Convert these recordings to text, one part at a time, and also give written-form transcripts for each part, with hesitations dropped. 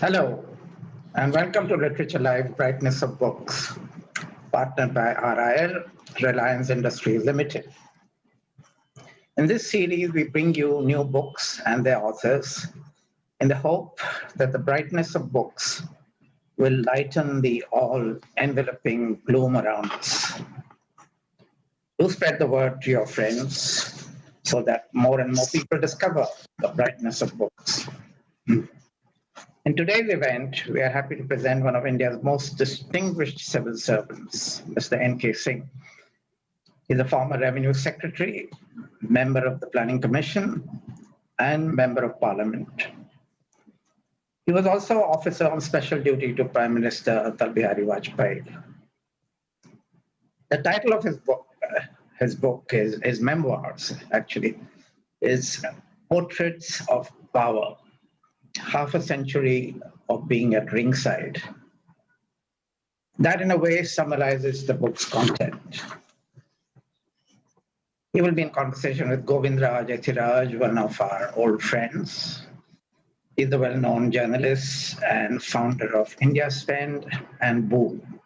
Hello, and welcome to Literature Live Brightness of Books, partnered by RIL, Reliance Industries Limited. In this series, we bring you new books and their authors in the hope that the brightness of books will lighten the all-enveloping gloom around us. Do spread the word to your friends so that more and more people discover the brightness of books. In today's event, we are happy to present one of India's most distinguished civil servants, Mr. K Singh. He's a former Revenue Secretary, member of the Planning Commission, and member of Parliament. He was also officer on special duty to Prime Minister Atal Bihari Vajpayee. The title of his book is his memoirs, actually, is Portraits of Power. Half a century of being at ringside. That, in a way, summarizes the book's content. He will be in conversation with Govindraj Ethiraj, one of our old friends. He's a well-known journalist and founder of India Spend and Boom.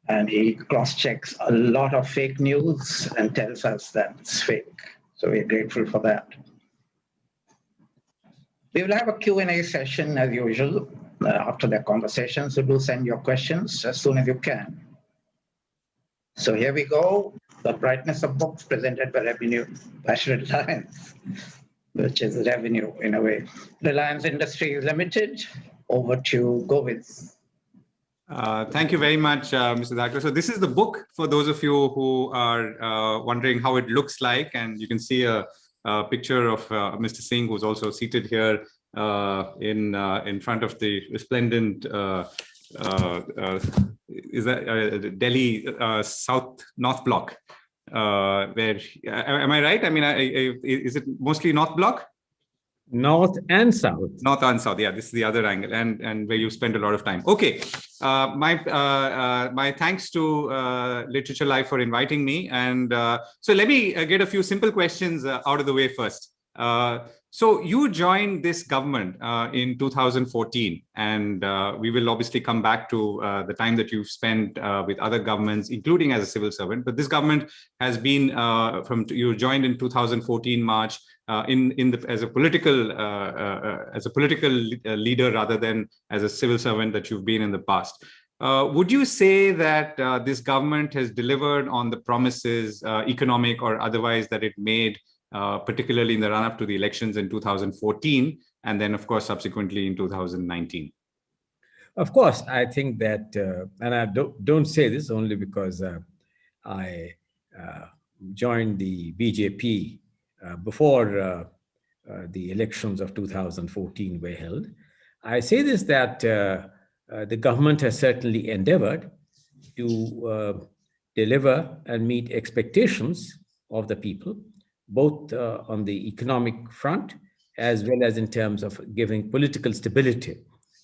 And he cross-checks a lot of fake news and tells us that it's fake. So we're grateful for that. We will have a Q&A session as usual after their conversation, so do send your questions as soon as you can. So here we go, the brightness of books presented by Reliance, which is revenue in a way. Reliance Industries Limited, over to Govind. Thank you very much, Mr. Thakur. So this is the book for those of you who are wondering how it looks like, and you can see a picture of Mr. Singh, who's also seated here in front of the resplendent is that Delhi South North Block. Where am I right? I mean, is it mostly North Block? North and South. North and South. Yeah, this is the other angle, and where you spend a lot of time. Okay, my thanks to Literature Live for inviting me, and so let me get a few simple questions out of the way first. So you joined this government in 2014, and we will obviously come back to the time that you've spent with other governments, including as a civil servant. But this government has been you joined in 2014 March as a political leader rather than as a civil servant that you've been in the past. Would you say that this government has delivered on the promises, economic or otherwise, that it made? Particularly in the run-up to the elections in 2014, and then, of course, subsequently in 2019? Of course, I think that, and I don't say this only because I joined the BJP before the elections of 2014 were held. I say this that the government has certainly endeavored to deliver and meet expectations of the people, both on the economic front, as well as in terms of giving political stability.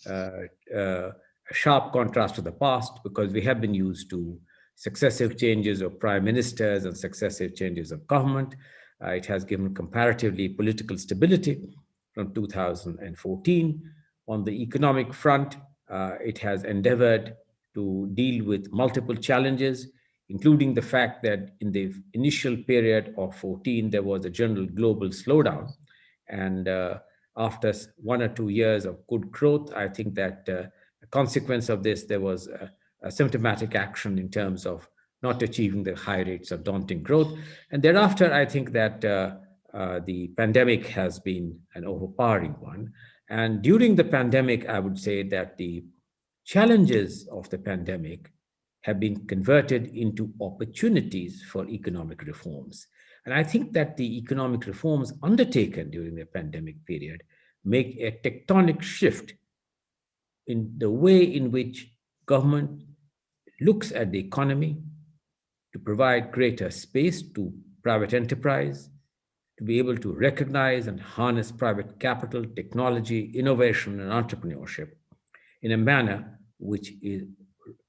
A sharp contrast to the past, because we have been used to successive changes of prime ministers and successive changes of government. It has given comparatively political stability from 2014. On the economic front, it has endeavored to deal with multiple challenges, including the fact that in the initial period of 14, there was a general global slowdown. And after 1 or 2 years of good growth, I think that a consequence of this, there was a symptomatic action in terms of not achieving the high rates of daunting growth. And thereafter, I think that the pandemic has been an overpowering one. And during the pandemic, I would say that the challenges of the pandemic have been converted into opportunities for economic reforms. And I think that the economic reforms undertaken during the pandemic period make a tectonic shift in the way in which government looks at the economy to provide greater space to private enterprise, to be able to recognize and harness private capital, technology, innovation, and entrepreneurship in a manner which is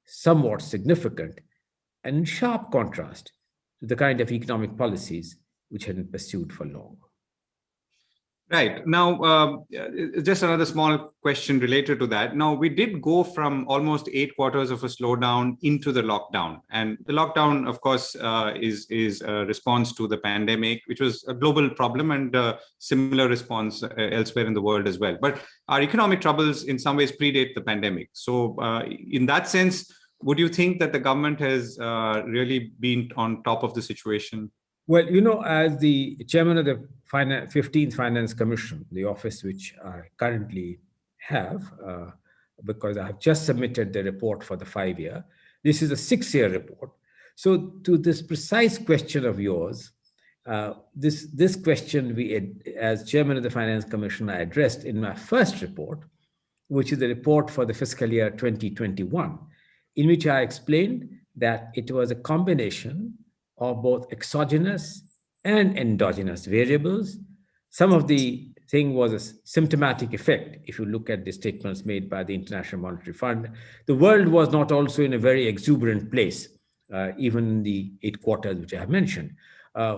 somewhat significant and in sharp contrast to the kind of economic policies which had been pursued for long. Right. Now, just another small question related to that. Now, we did go from almost 8 quarters of a slowdown into the lockdown. And the lockdown, of course, is a response to the pandemic, which was a global problem, and a similar response elsewhere in the world as well. But our economic troubles in some ways predate the pandemic. So in that sense, would you think that the government has really been on top of the situation? Well, as the chairman of the 15th Finance Commission, the office which I currently have, because I have just submitted the report for the 5-year, this is a 6-year report. So to this precise question of yours, this question as chairman of the Finance Commission, I addressed in my first report, which is the report for the fiscal year 2021, in which I explained that it was a combination of both exogenous and endogenous variables. Some of the thing was a symptomatic effect. If you look at the statements made by the International Monetary Fund, the world was not also in a very exuberant place, even in the 8 quarters which I have mentioned.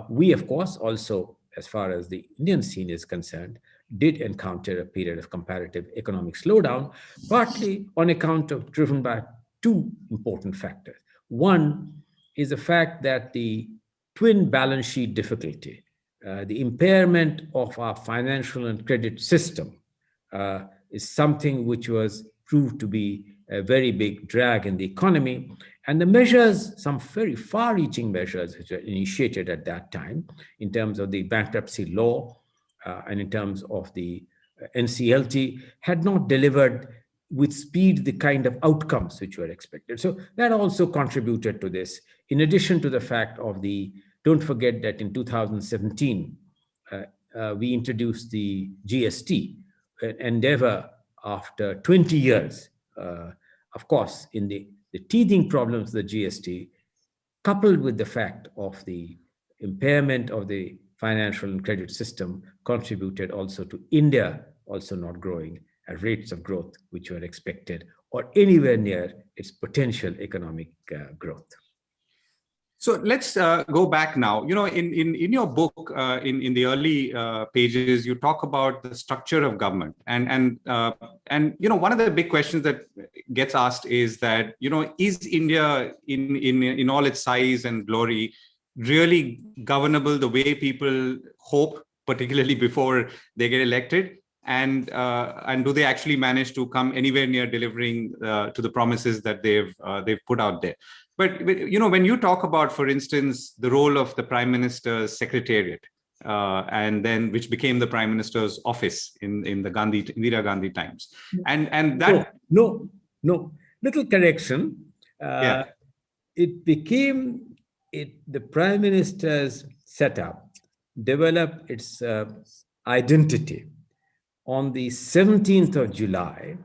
We, of course, also, as far as the Indian scene is concerned, did encounter a period of comparative economic slowdown, partly on account of driven by 2 important factors. One is the fact that the twin balance sheet difficulty, the impairment of our financial and credit system, is something which was proved to be a very big drag in the economy. And the measures, some very far-reaching measures which were initiated at that time in terms of the bankruptcy law and in terms of the NCLT, had not delivered with speed the kind of outcomes which were expected. So that also contributed to this, in addition to the fact of don't forget that in 2017, we introduced the GST, an endeavor after 20 years. Of course, in the teething problems of the GST, coupled with the fact of the impairment of the financial and credit system, contributed also to India also not growing at rates of growth which were expected or anywhere near its potential economic growth. So let's go back now. In your book, in the early pages, you talk about the structure of government, and one of the big questions that gets asked is that is India in all its size and glory really governable the way people hope, particularly before they get elected? And do they actually manage to come anywhere near delivering to the promises that they've put out there? But when you talk about, for instance, the role of the Prime Minister's Secretariat, and then which became the Prime Minister's office in the Indira Gandhi times, and that no, little correction. The Prime Minister's setup developed its identity on the 17th of July,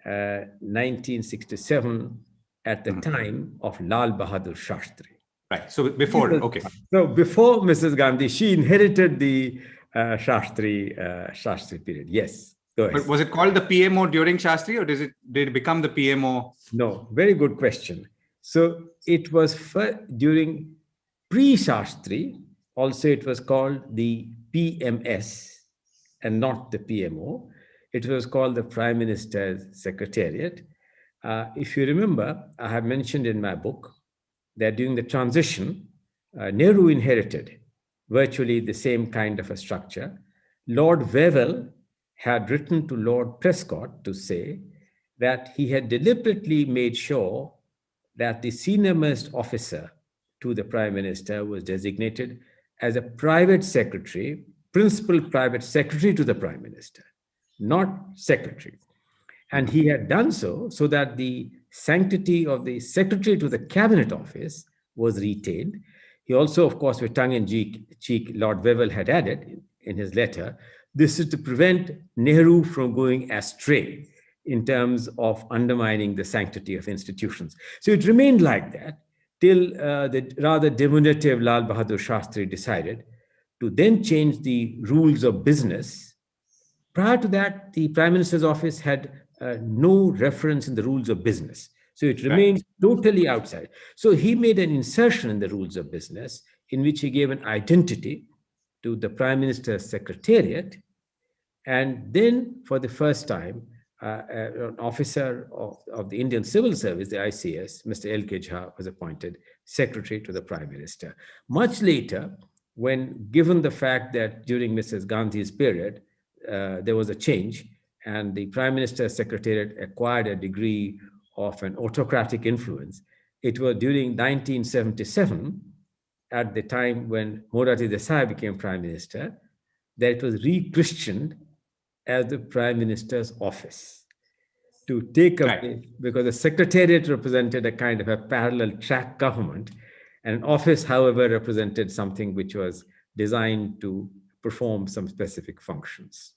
1967, at the time of Lal Bahadur Shastri. Right. So before, okay. So before Mrs. Gandhi, she inherited the Shastri period. Yes. But was it called the PMO during Shastri, or did it become the PMO? No, very good question. So it was during pre-Shastri. Also, it was called the PMS and not the PMO. It was called the Prime Minister's Secretariat. If you remember, I have mentioned in my book that during the transition, Nehru inherited virtually the same kind of a structure. Lord Wavell had written to Lord Prescott to say that he had deliberately made sure that the senior most officer to the Prime Minister was designated as a private secretary, principal private secretary to the Prime Minister, not secretary. And he had done so that the sanctity of the secretary to the Cabinet Office was retained. He also, of course, with tongue-in-cheek, Lord Wavell had added in his letter, this is to prevent Nehru from going astray in terms of undermining the sanctity of institutions. So it remained like that till the rather diminutive Lal Bahadur Shastri decided to then change the rules of business. Prior to that, the Prime Minister's office had no reference in the rules of business. So it remained totally outside. So he made an insertion in the rules of business in which he gave an identity to the Prime Minister's Secretariat And then for the first time, an officer of the Indian Civil Service, the ICS, Mr. L.K. Jha, was appointed secretary to the Prime Minister. Much later, when given the fact that during Mrs. Gandhi's period, there was a change and the Prime Minister's Secretariat acquired a degree of an autocratic influence, it was during 1977, at the time when Morarji Desai became Prime Minister, that it was re-christened as the Prime Minister's office to take up, because the Secretariat represented a kind of a parallel track government, and an office, however, represented something which was designed to perform some specific functions.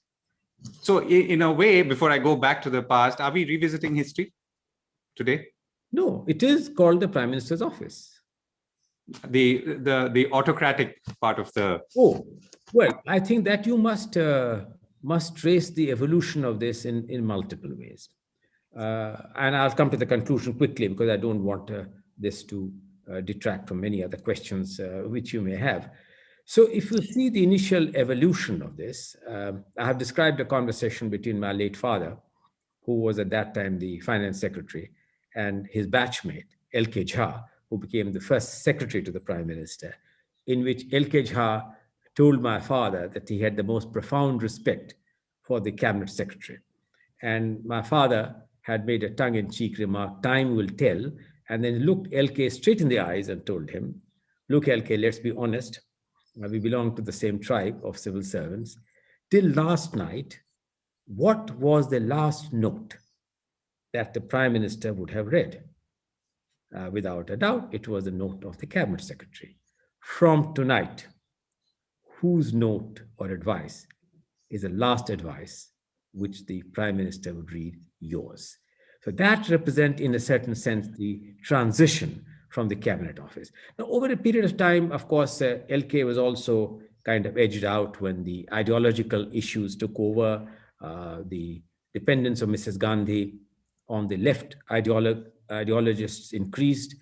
So in a way, before I go back to the past, are we revisiting history today? No, it is called the Prime Minister's office. The autocratic part of the... Oh, well, I think that you must trace the evolution of this in multiple ways. And I'll come to the conclusion quickly because I don't want this to detract from many other questions which you may have. So if you see the initial evolution of this, I have described a conversation between my late father, who was at that time the finance secretary, and his batchmate, L.K. Jha, who became the first secretary to the Prime Minister, in which L.K. Jha told my father that he had the most profound respect for the cabinet secretary. And my father had made a tongue-in-cheek remark, "Time will tell," and then looked L.K. straight in the eyes and told him, "Look, L.K., let's be honest. We belong to the same tribe of civil servants. Till last night, what was the last note that the Prime Minister would have read? Without a doubt, it was the note of the Cabinet Secretary. From tonight, whose note or advice is the last advice which the Prime Minister would read? Yours." So that represents, in a certain sense, the transition from the Cabinet Office. Now, over a period of time, of course, LK was also kind of edged out when the ideological issues took over, the dependence of Mrs. Gandhi on the left ideologists increased.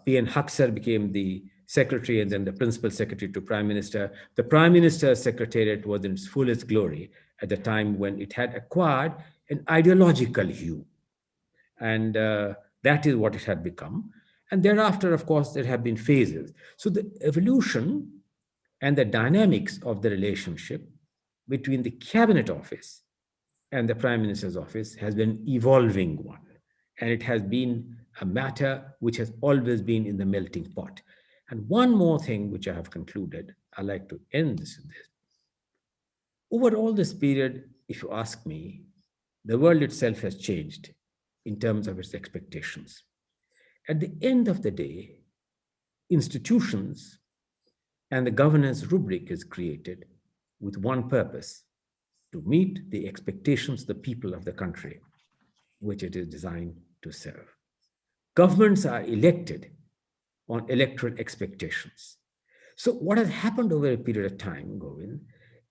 P.N. Haksar became the secretary and then the principal secretary to Prime Minister. The Prime Minister's Secretariat was in its fullest glory at the time when it had acquired an ideological hue. And that is what it had become. And thereafter, of course, there have been phases. So the evolution and the dynamics of the relationship between the Cabinet Office and the Prime Minister's office has been an evolving one. And it has been a matter which has always been in the melting pot. And one more thing which I have concluded, I like to end this with this. Over all this period, if you ask me, the world itself has changed in terms of its expectations. At the end of the day, institutions and the governance rubric is created with one purpose: to meet the expectations of the people of the country, which it is designed to serve. Governments are elected on electoral expectations. So what has happened over a period of time, Govind,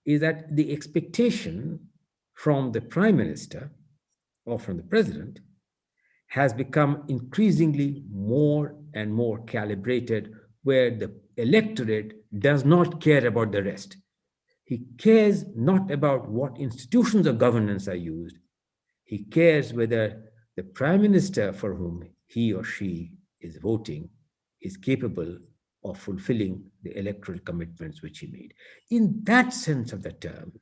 is that the expectation from the Prime Minister or from the President has become increasingly more and more calibrated, where the electorate does not care about the rest. He cares not about what institutions of governance are used. He cares whether the Prime Minister for whom he or she is voting is capable of fulfilling the electoral commitments which he made. In that sense of the term,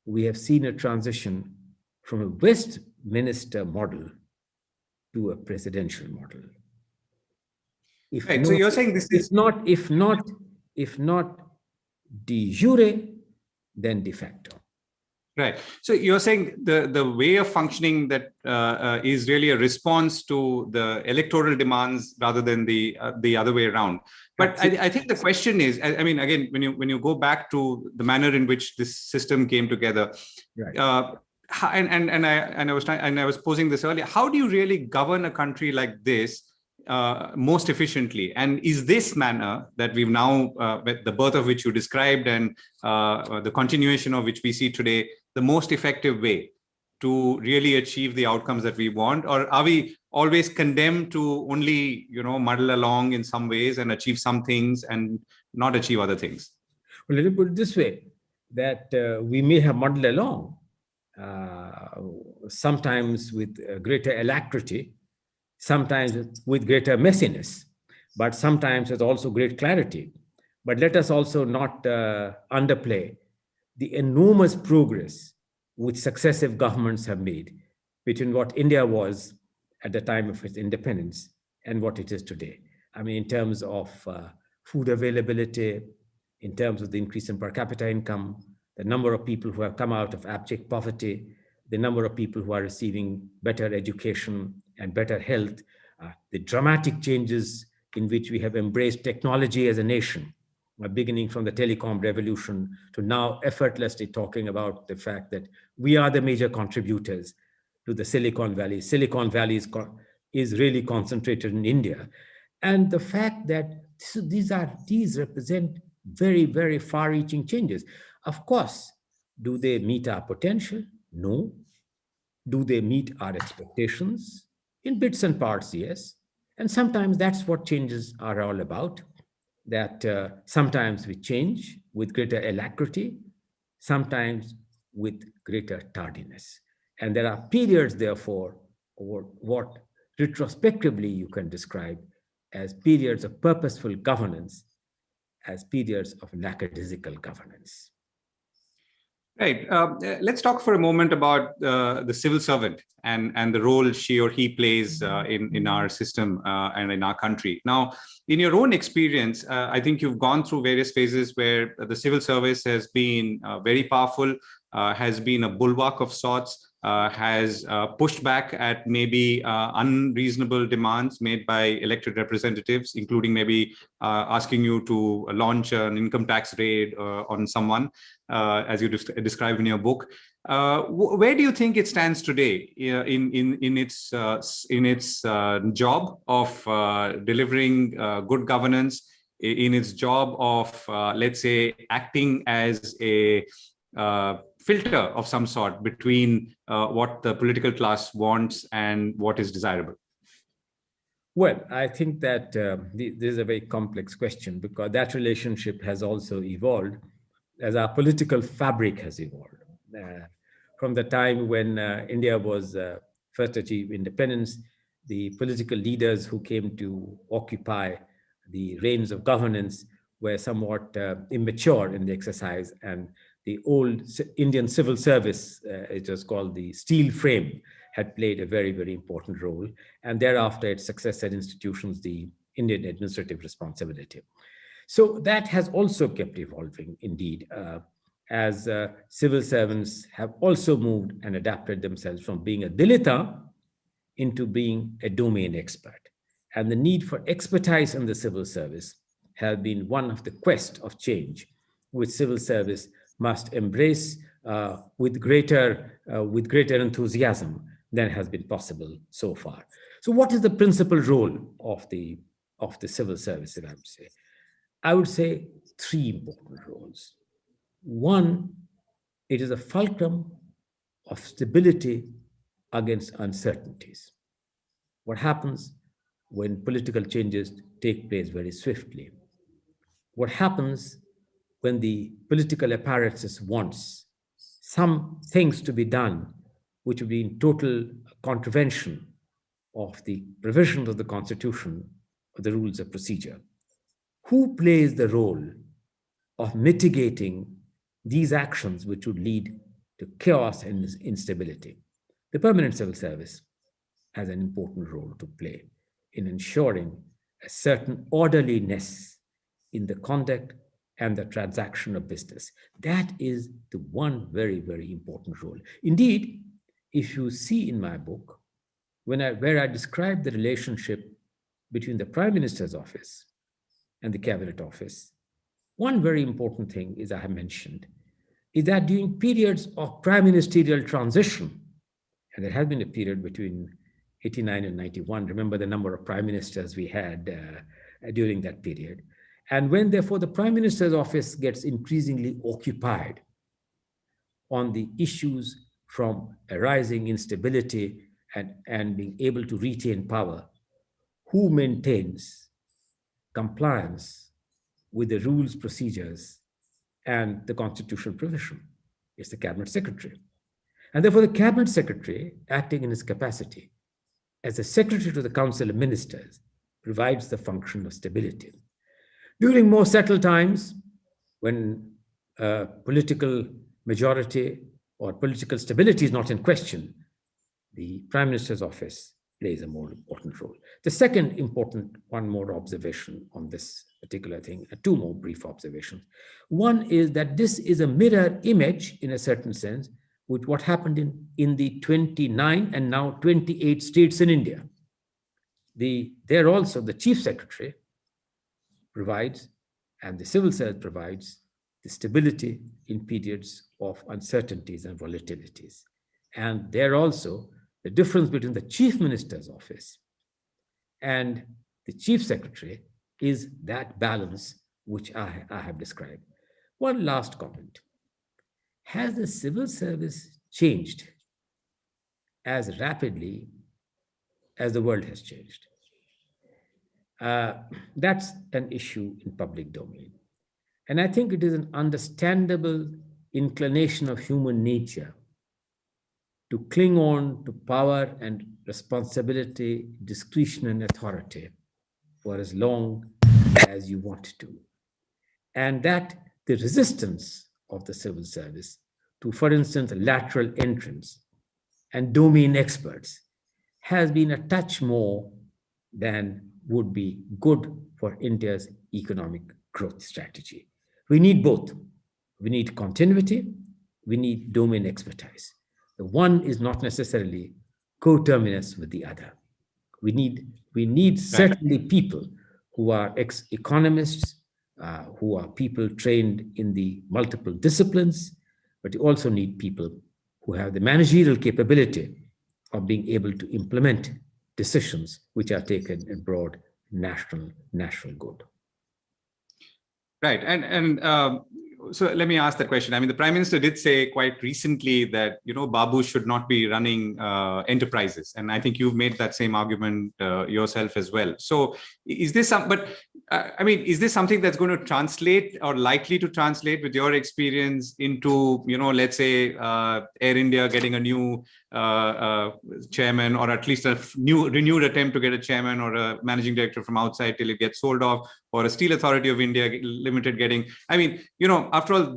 we have seen a transition from a Westminster model to a presidential model. Right. So you're saying this is if not de jure, then de facto. Right. So you're saying the way of functioning that is really a response to the electoral demands rather than the other way around. But I think the question is, I mean, again, when you go back to the manner in which this system came together, right. I was posing this earlier. How do you really govern a country like this most efficiently? And is this manner that we've now, the birth of which you described and the continuation of which we see today, the most effective way to really achieve the outcomes that we want? Or are we always condemned to only, muddle along in some ways and achieve some things and not achieve other things? Well, let me put it this way. that we may have muddled along, sometimes with greater alacrity, sometimes with greater messiness, but sometimes with also great clarity. But let us also not underplay the enormous progress which successive governments have made between what India was at the time of its independence and what it is today. I mean, in terms of food availability, in terms of the increase in per capita income, the number of people who have come out of abject poverty, the number of people who are receiving better education and better health, the dramatic changes in which we have embraced technology as a nation, beginning from the telecom revolution to now effortlessly talking about the fact that we are the major contributors to the Silicon Valley. Silicon Valley is really concentrated in India. And the fact that these represent very, very far-reaching changes. Of course, do they meet our potential? No. Do they meet our expectations? In bits and parts, yes. And sometimes that's what changes are all about, that sometimes we change with greater alacrity, sometimes with greater tardiness. And there are periods, therefore, or what retrospectively you can describe as periods of purposeful governance, as periods of lackadaisical governance. Right. Let's talk for a moment about the civil servant and the role she or he plays in our system and in our country. Now, in your own experience, I think you've gone through various phases where the civil service has been very powerful, has been a bulwark of sorts, has pushed back at maybe unreasonable demands made by elected representatives, including maybe asking you to launch an income tax raid on someone, as you described in your book. Where do you think it stands today in its job of delivering good governance, in its job of, let's say, acting as a filter of some sort between what the political class wants and what is desirable? Well, I think that this is a very complex question, because that relationship has also evolved as our political fabric has evolved. From the time when India was first achieved independence, the political leaders who came to occupy the reins of governance were somewhat immature in the exercise, and the old Indian civil service, it was called the steel frame, had played a very, very important role. And thereafter, its successor institutions, the Indian administrative responsibility. So that has also kept evolving, indeed, as civil servants have also moved and adapted themselves from being a dilita into being a domain expert. And the need for expertise in the civil service has been one of the quest of change, which civil service must embrace with greater enthusiasm than has been possible so far. So what is the principal role of the civil service, if I would say? I would say three important roles. One, it is a fulcrum of stability against uncertainties. What happens when political changes take place very swiftly? What happens when the political apparatus wants some things to be done which would be in total contravention of the provisions of the Constitution or the rules of procedure? Who plays the role of mitigating these actions which would lead to chaos and instability? The permanent civil service has an important role to play in ensuring a certain orderliness in the conduct and the transaction of business. That is the one very, very important role. Indeed, if you see in my book, where I describe the relationship between the Prime Minister's office and the Cabinet office, one very important thing is I have mentioned is that during periods of prime ministerial transition, and there has been a period between 89 and 91, remember the number of prime ministers we had during that period. And when, therefore, the Prime Minister's office gets increasingly occupied on the issues from arising instability and being able to retain power, who maintains compliance with the rules, procedures, and the constitutional provision. It's the cabinet secretary. And therefore, the cabinet secretary, acting in his capacity as the secretary to the council of ministers, provides the function of stability. During more settled times, when political majority or political stability is not in question, the Prime Minister's office plays a more important role. The second important, one more observation on this particular thing, two more brief observations. One is that this is a mirror image, in a certain sense, with what happened in the 29 and now 28 states in India. There also, the chief secretary provides, and the civil service provides, the stability in periods of uncertainties and volatilities. And there also, the difference between the chief minister's office and the chief secretary is that balance which I have described. One last comment. Has the civil service changed as rapidly as the world has changed? That's an issue in public domain. And I think it is an understandable inclination of human nature to cling on to power and responsibility, discretion and authority for as long as you want to. And that the resistance of the civil service to, for instance, lateral entrance and domain experts has been a touch more than would be good for India's economic growth strategy. We need both. We need continuity, we need domain expertise. The one is not necessarily coterminous with the other. We need certainly people who are ex-economists, who are people trained in the multiple disciplines, but you also need people who have the managerial capability of being able to implement decisions which are taken in broad national good. Right. And so let me ask that question. I mean, the Prime Minister did say quite recently that, Babu should not be running enterprises. And I think you've made that same argument yourself as well. So is this is this something that's going to translate or likely to translate with your experience into, let's say Air India getting a new chairman, or at least a renewed attempt to get a chairman or a managing director from outside till it gets sold off, or a Steel Authority of India Limited getting, after all,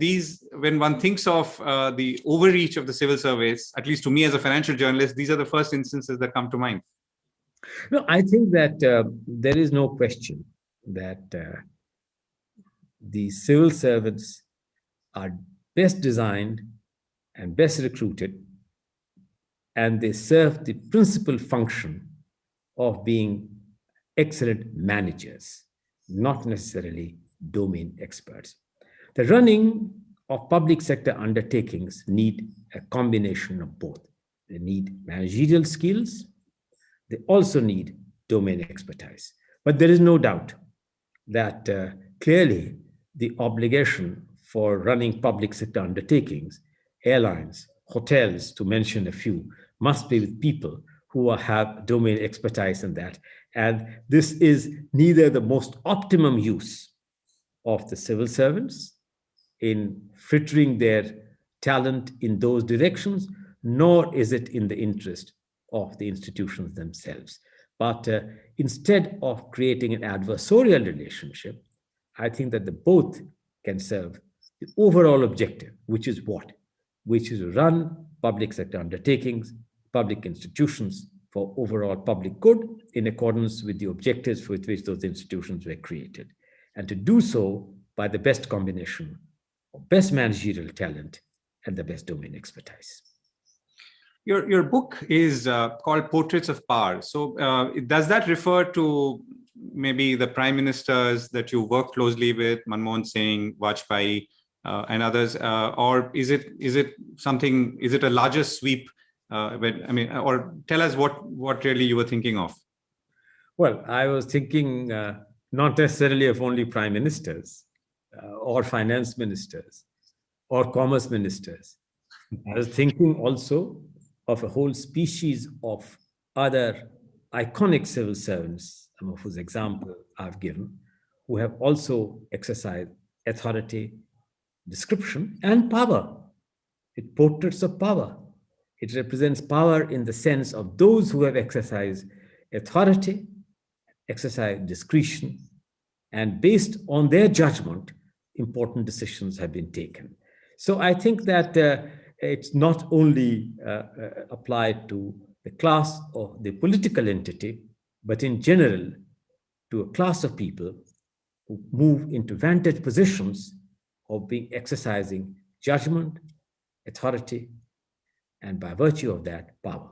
when one thinks of the overreach of the civil service, at least to me as a financial journalist, these are the first instances that come to mind. No, I think that there is no question that the civil servants are best designed and best recruited, and they serve the principal function of being excellent managers, not necessarily domain experts. The running of public sector undertakings need a combination of both. They need managerial skills. They also need domain expertise. But there is no doubt that clearly the obligation for running public sector undertakings, airlines, hotels, to mention a few, must be with people who have domain expertise in that. And this is neither the most optimum use of the civil servants in filtering their talent in those directions, nor is it in the interest of the institutions themselves. But instead of creating an adversarial relationship, I think that the both can serve the overall objective, which is what? Which is to run public sector undertakings, public institutions for overall public good in accordance with the objectives with which those institutions were created. And to do so by the best combination of best managerial talent and the best domain expertise. Your book is called Portraits of Power. So does that refer to maybe the prime ministers that you work closely with, Manmohan Singh, Vajpayee, and others, or is it something? Is it a larger sweep? Or tell us what really you were thinking of. Well, I was thinking not necessarily of only prime ministers or finance ministers or commerce ministers. I was thinking also of a whole species of other iconic civil servants, some of whose example I've given, who have also exercised authority, description, and power. It portraits of power. It represents power in the sense of those who have exercised authority, exercised discretion, and based on their judgment, important decisions have been taken. So I think that it's not only applied to the class or the political entity, but in general to a class of people who move into vantage positions of being exercising judgment, authority, and by virtue of that, power.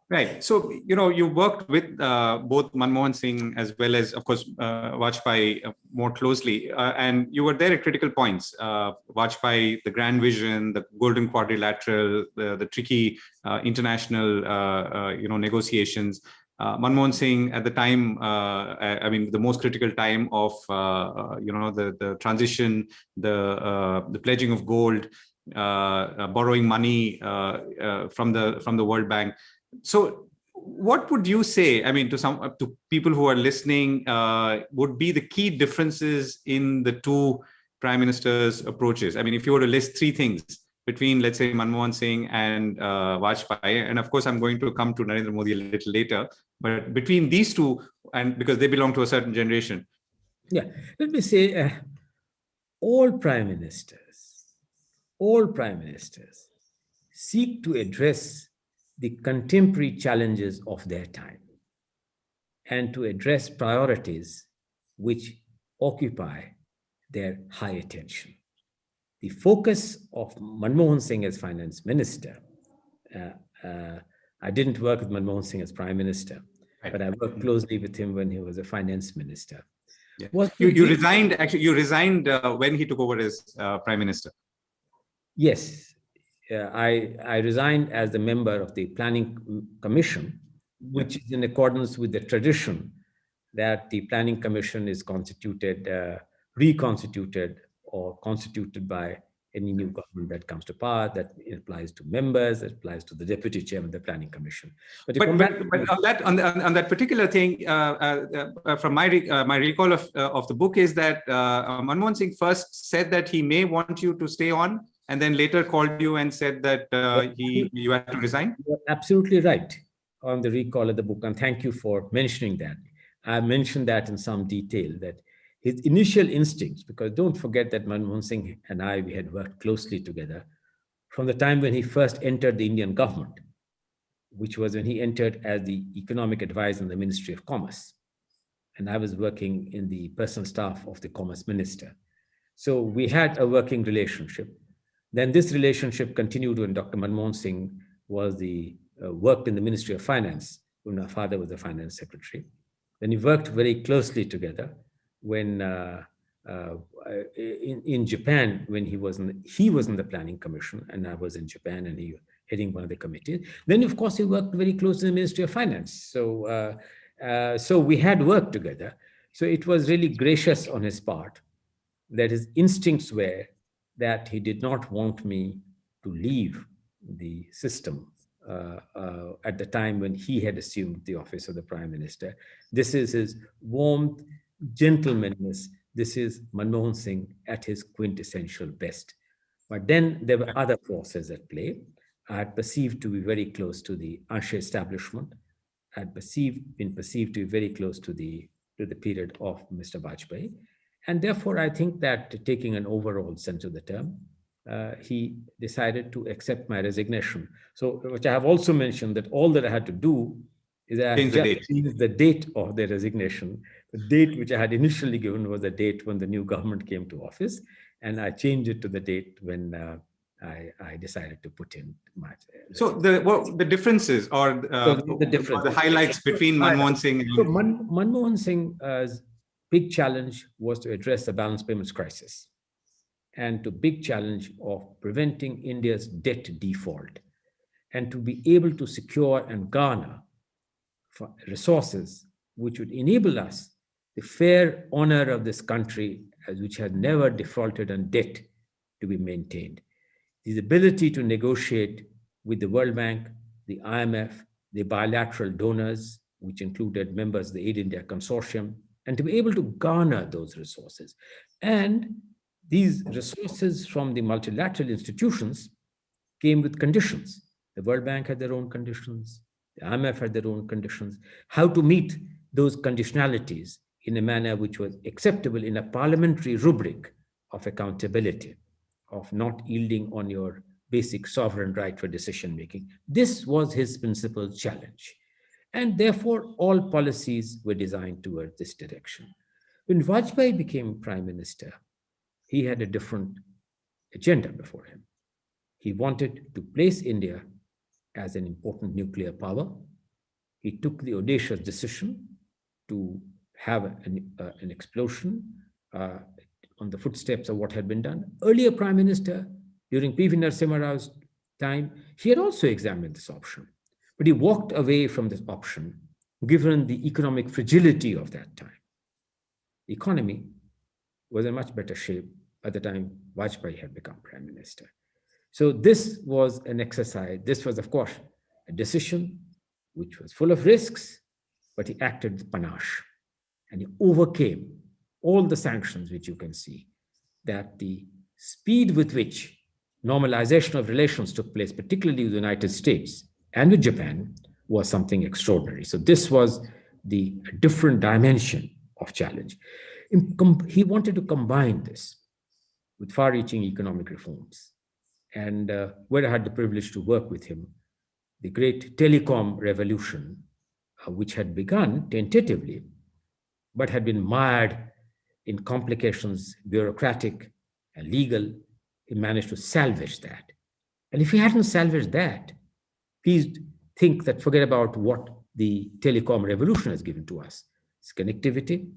Right. So, you worked with both Manmohan Singh as well as, of course, Vajpayee more closely. And you were there at critical points. Vajpayee, the grand vision, the golden quadrilateral, the tricky international, negotiations. Manmohan Singh at the time, the most critical time of, the transition, the pledging of gold, borrowing money from the World Bank. So what would you say, to people who are listening, would be the key differences in the two prime ministers' approaches? If you were to list three things between, let's say, Manmohan Singh and Vajpayee, and of course, I'm going to come to Narendra Modi a little later, but between these two, and because they belong to a certain generation. Yeah, let me say, all prime ministers seek to address the contemporary challenges of their time and to address priorities which occupy their high attention. The focus of Manmohan Singh as finance minister, I didn't work with Manmohan Singh as prime minister, but I worked closely with him when he was a finance minister. Yeah. You resigned, actually, when he took over as prime minister. Yes. I resigned as the member of the Planning Commission, which is in accordance with the tradition that the Planning Commission is constituted, reconstituted, or constituted by any new government that comes to power. That applies to members, it applies to the deputy chairman of the Planning Commission. But on that particular thing, from my recall of the book is that Manmohan Singh first said that he may want you to stay on, and then later called you and said that you had to resign? You're absolutely right on the recall of the book, and thank you for mentioning that. I mentioned that in some detail, that his initial instincts, because don't forget that Manmohan Singh and we had worked closely together from the time when he first entered the Indian government, which was when he entered as the economic advisor in the Ministry of Commerce. And I was working in the personal staff of the Commerce Minister. So we had a working relationship. Then this relationship continued when Dr. Manmohan Singh worked in the Ministry of Finance, when my father was the finance secretary. Then we worked very closely together when in Japan, when he was in the Planning Commission, and I was in Japan, and he heading one of the committees. Then, of course, he worked very closely in the Ministry of Finance. So we had worked together. So it was really gracious on his part that his instincts were that he did not want me to leave the system at the time when he had assumed the office of the prime minister. This is his warmth, gentlemanliness. This is Manmohan Singh at his quintessential best. But then there were other forces at play. I had perceived to be very close to the Anshe establishment. I had been perceived to be very close to the period of Mr. Vajpayee. And therefore, I think that taking an overall sense of the term, he decided to accept my resignation. So, which I have also mentioned, that all that I had to do is I changed the date of the resignation. The date which I had initially given was the date when the new government came to office, and I changed it to the date when I decided to put in my. So the differences or the highlights between Manmohan Singh and Manmohan Singh's big challenge was to address the balance payments crisis, and to big challenge of preventing India's debt default, and to be able to secure and garner for resources which would enable us the fair honor of this country, which has never defaulted on debt, to be maintained. His ability to negotiate with the World Bank, the IMF, the bilateral donors, which included members of the Aid India Consortium, and to be able to garner those resources. And these resources from the multilateral institutions came with conditions. The World Bank had their own conditions, the IMF had their own conditions, how to meet those conditionalities in a manner which was acceptable in a parliamentary rubric of accountability, of not yielding on your basic sovereign right for decision making. This was his principal challenge. And therefore, all policies were designed towards this direction. When Vajpayee became prime minister, he had a different agenda before him. He wanted to place India as an important nuclear power. He took the audacious decision to have an explosion on the footsteps of what had been done. Earlier Prime Minister, during P.V. Narasimha Rao's time, he had also examined this option, but he walked away from this option given the economic fragility of that time. The economy was in much better shape by the time Vajpayee had become Prime Minister. So this was an exercise. This was, of course, a decision which was full of risks, but he acted with panache. And he overcame all the sanctions which you can see, that the speed with which normalization of relations took place, particularly with the United States and with Japan, was something extraordinary. So this was the different dimension of challenge. He wanted to combine this with far-reaching economic reforms. And where I had the privilege to work with him, the great telecom revolution, which had begun tentatively, but had been mired in complications, bureaucratic and legal, he managed to salvage that. And if he hadn't salvaged that, please forget about what the telecom revolution has given to us. It's connectivity,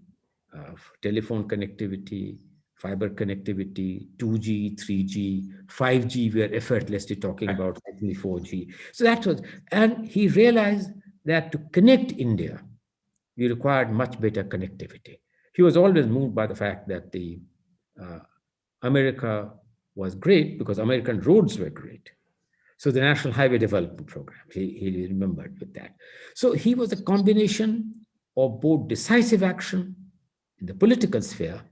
telephone connectivity, fiber connectivity, 2G, 3G, 5G, we are effortlessly talking about 4G. So that was, and he realized that to connect India, we required much better connectivity. He was always moved by the fact that the America was great because American roads were great. So the National Highway Development Program, he remembered with that. So he was a combination of both decisive action in the political sphere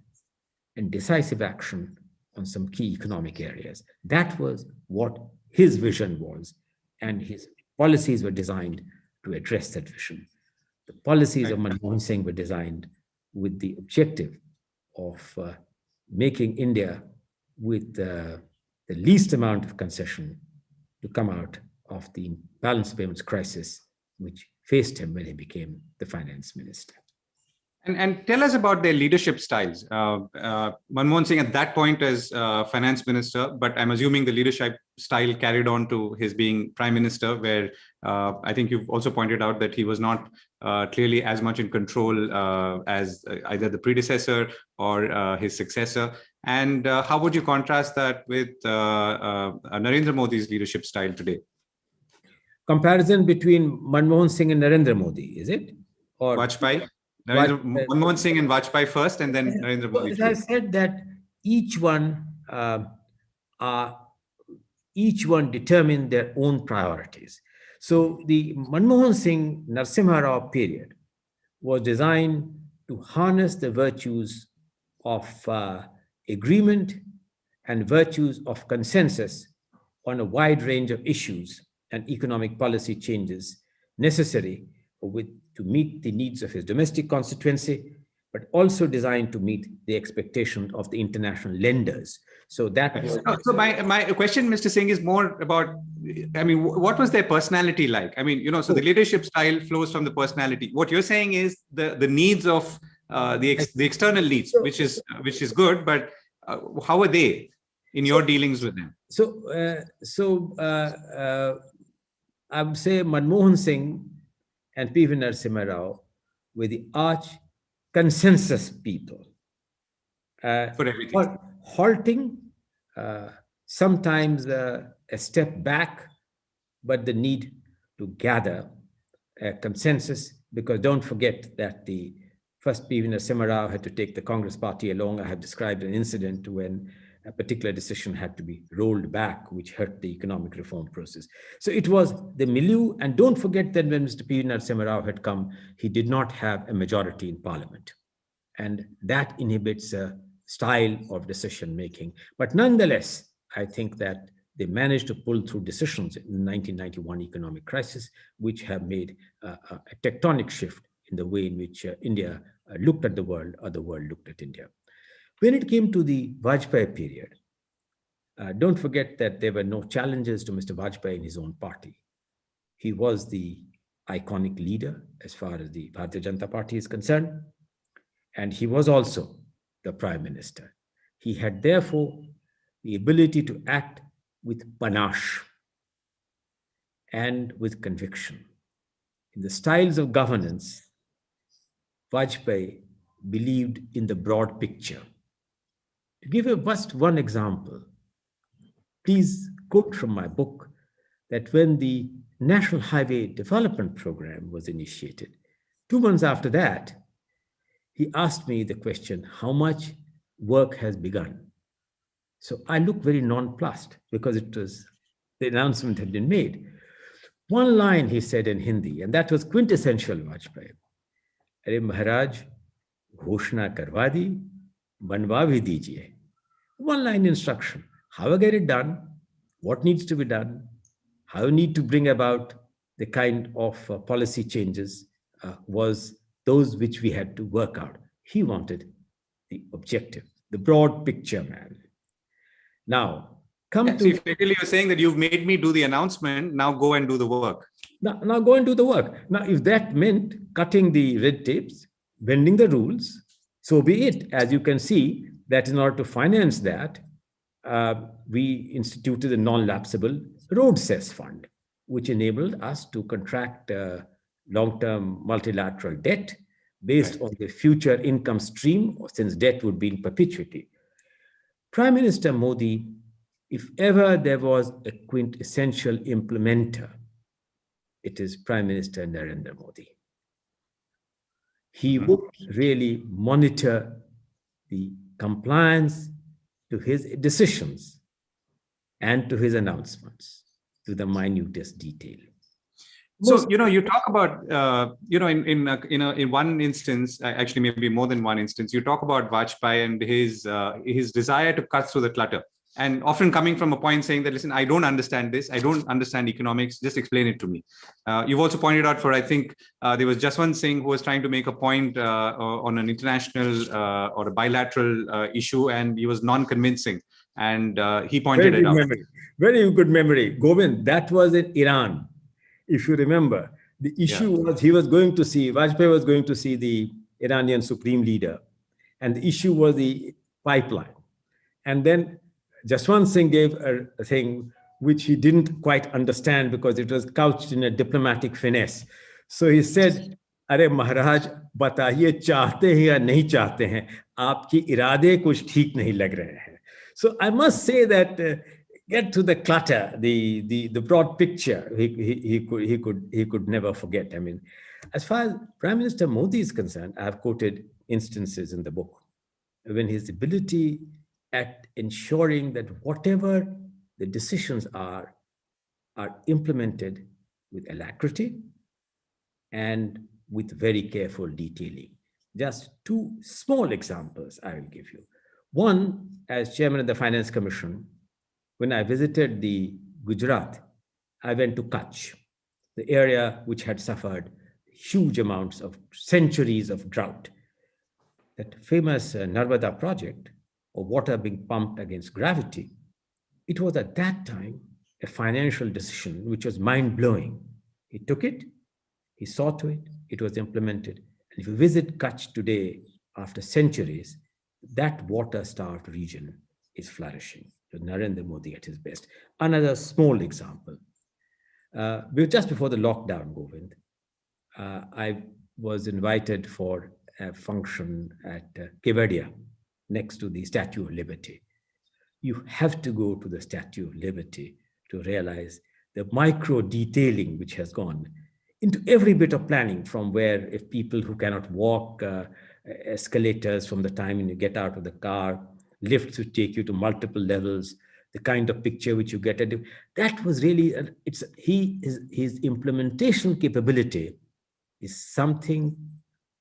and decisive action on some key economic areas. That was what his vision was, and his policies were designed to address that vision. The policies of Manmohan Singh were designed with the objective of making India with the least amount of concession to come out of the balance payments crisis which faced him when he became the finance minister. And tell us about their leadership styles. Manmohan Singh at that point as finance minister, but I'm assuming the leadership style carried on to his being prime minister, where I think you've also pointed out that he was not clearly as much in control as either the predecessor or his successor. And how would you contrast that with Narendra Modi's leadership style today? Comparison between Manmohan Singh and Narendra Modi, is it? Or Vajpayee? Manmohan Singh and Vajpayee first, and then Narendra Modi. As I said, that each one determined their own priorities. So the Manmohan Singh Narasimha Rao period was designed to harness the virtues of agreement and virtues of consensus on a wide range of issues and economic policy changes necessary to meet the needs of his domestic constituency, but also designed to meet the expectation of the international lenders. So that was... So my question, Mr. Singh, is more about, I mean, what was their personality like? I mean, so the leadership style flows from the personality. What you're saying is the needs of the external needs, which is good, but how are they in your dealings with them? So I would say Manmohan Singh and P.V. Narasimha Rao were the arch consensus people. For everything. Halting, sometimes a step back, but the need to gather a consensus, because don't forget that the first P.V. Narasimha Rao had to take the Congress party along. I have described an incident when a particular decision had to be rolled back, which hurt the economic reform process. So it was the milieu. And don't forget that when Mr. P. Narasimha Rao had come, he did not have a majority in parliament. And that inhibits style of decision making. But nonetheless, I think that they managed to pull through decisions in the 1991 economic crisis, which have made a tectonic shift in the way in which India looked at the world, or the world looked at India. When it came to the Vajpayee period, don't forget that there were no challenges to Mr. Vajpayee in his own party. He was the iconic leader as far as the Bharatiya Janata Party is concerned, and he was also the prime minister. He had therefore the ability to act with panache and with conviction. In the styles of governance, Vajpayee believed in the broad picture. To give you just one example, please quote from my book that when the National Highway Development Program was initiated, 2 months after that, he asked me the question, how much work has begun? So I looked very nonplussed because the announcement had been made. One line he said in Hindi, and that was quintessential Vajpayee. Arey Maharaj, ghoshna karwa di, banwa bhi dijiye. One line instruction. How to get it done, what needs to be done, how you need to bring about the kind of policy changes was those which we had to work out. He wanted the objective, the broad picture, man. Now, So effectively, you're saying that you've made me do the announcement, now go and do the work. Now go and do the work. Now, if that meant cutting the red tapes, bending the rules, so be it. As you can see, that in order to finance that, we instituted a non-lapsable road cess fund, which enabled us to contract long-term multilateral debt based on the future income stream, since debt would be in perpetuity. Prime Minister Modi, if ever there was a quintessential implementer, it is Prime Minister Narendra Modi. He would really monitor the compliance to his decisions and to his announcements to the minutest detail. So, you talk about, in one instance, actually maybe more than one instance, you talk about Vajpayee and his desire to cut through the clutter, and often coming from a point saying that, listen, I don't understand this, I don't understand economics, just explain it to me. You've also pointed out I think there was Jaswant Singh who was trying to make a point on an international or a bilateral issue, and he was non-convincing, and he pointed it out. Very good memory. Govind, that was in Iran. If you remember, the issue was Vajpayee was going to see the Iranian supreme leader, and the issue was the pipeline. And then Jaswant Singh gave a thing which he didn't quite understand because it was couched in a diplomatic finesse. So he said, "Arey Maharaj, bataiye chahte hain ya nahi chahte hain? Aapki irade kuch theek nahi lag rahe hain." So I must say that get to the clutter, the broad picture, he could never forget. I mean, as far as Prime Minister Modi is concerned, I have quoted instances in the book when his ability at ensuring that whatever the decisions are implemented with alacrity and with very careful detailing. Just 2 small examples I will give you. One, as chairman of the Finance Commission, when I visited the Gujarat, I went to Kutch, the area which had suffered huge amounts of centuries of drought. That famous Narmada project, or water being pumped against gravity, it was at that time a financial decision which was mind-blowing. He took it, he saw to it, it was implemented. And if you visit Kutch today, after centuries, that water-starved region is flourishing. So Narendra Modi at his best. Another small example. Just before the lockdown, Govind, I was invited for a function at Kevadia, next to the Statue of Liberty. You have to go to the Statue of Liberty to realize the micro detailing which has gone into every bit of planning, from where if people who cannot walk, escalators from the time when you get out of the car, lifts which take you to multiple levels, the kind of picture which you get at. That was really, his implementation capability is something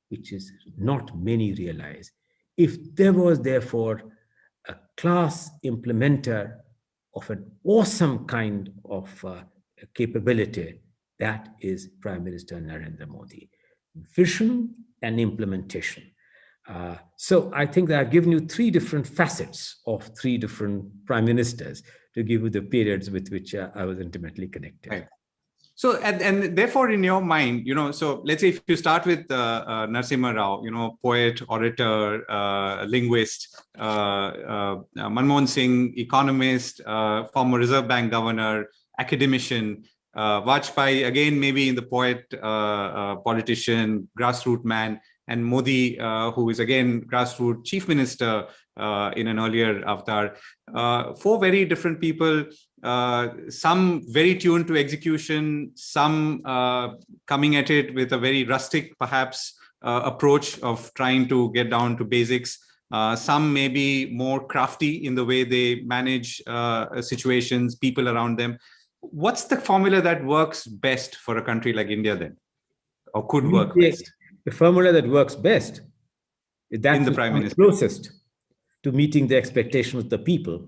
which is not many realize. if there was therefore a class implementer of an awesome kind of capability, that is Prime Minister Narendra Modi. Vision and implementation. So I think that I've given you three different facets of three different prime ministers to give you the periods with which I was intimately connected. Right. So, and therefore, in your mind, so let's say if you start with Narasimha Rao, poet, orator, linguist, Manmohan Singh, economist, former Reserve Bank governor, academician, Vajpayee, again, maybe in the poet, politician, grassroots man, and Modi, who is again grassroots chief minister in an earlier avatar. Four very different people, some very tuned to execution, some coming at it with a very rustic, perhaps, approach of trying to get down to basics. Some may be more crafty in the way they manage situations, people around them. What's the formula that works best for a country like India then, or could work best? The formula that works best is that in the Prime Minister, closest to meeting the expectations of the people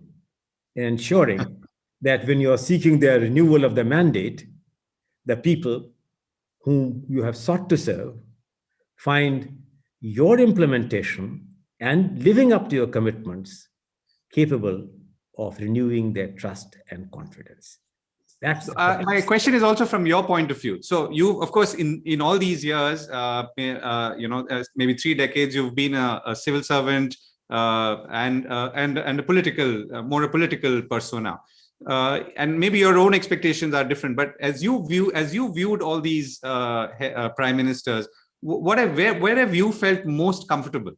and ensuring that when you're seeking their renewal of the mandate, the people whom you have sought to serve find your implementation and living up to your commitments capable of renewing their trust and confidence. That's my question is also from your point of view. So you, of course, in all these years, maybe 3 decades, you've been a civil servant and a political, more a political persona. And maybe your own expectations are different. But as you viewed all these prime ministers, where have you felt most comfortable?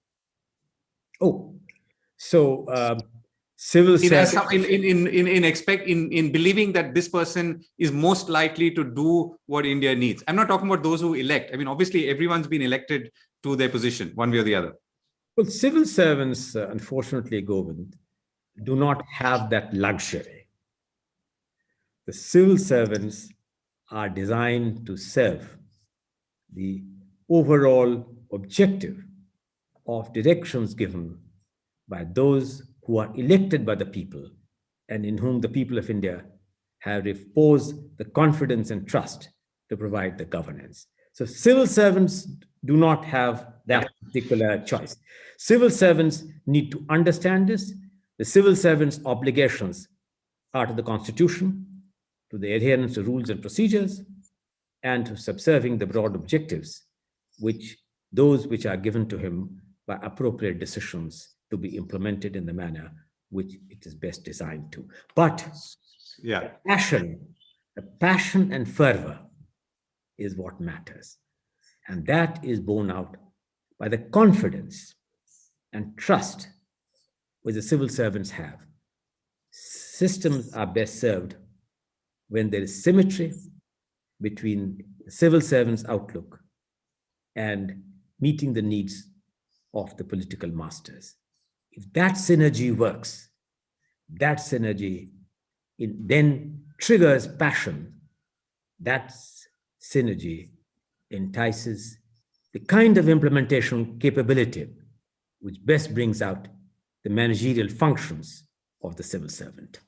Civil service in believing that this person is most likely to do what India needs. I'm not talking about those who elect. I mean, obviously, everyone's been elected to their position, one way or the other. Well, civil servants, unfortunately, Govind, do not have that luxury. The civil servants are designed to serve the overall objective of directions given by those who are elected by the people and in whom the people of India have reposed the confidence and trust to provide the governance. So civil servants do not have that particular choice. Civil servants need to understand this. The civil servants' obligations are to the Constitution, to the adherence to rules and procedures, and to subserving the broad objectives, which are given to him by appropriate decisions to be implemented in the manner which it is best designed to. But the passion and fervor is what matters. And that is borne out by the confidence and trust which the civil servants have. Systems are best served when there is symmetry between the civil servants' outlook and meeting the needs of the political masters. If that synergy works, that synergy then triggers passion. That synergy entices the kind of implementation capability which best brings out the managerial functions of the civil servant.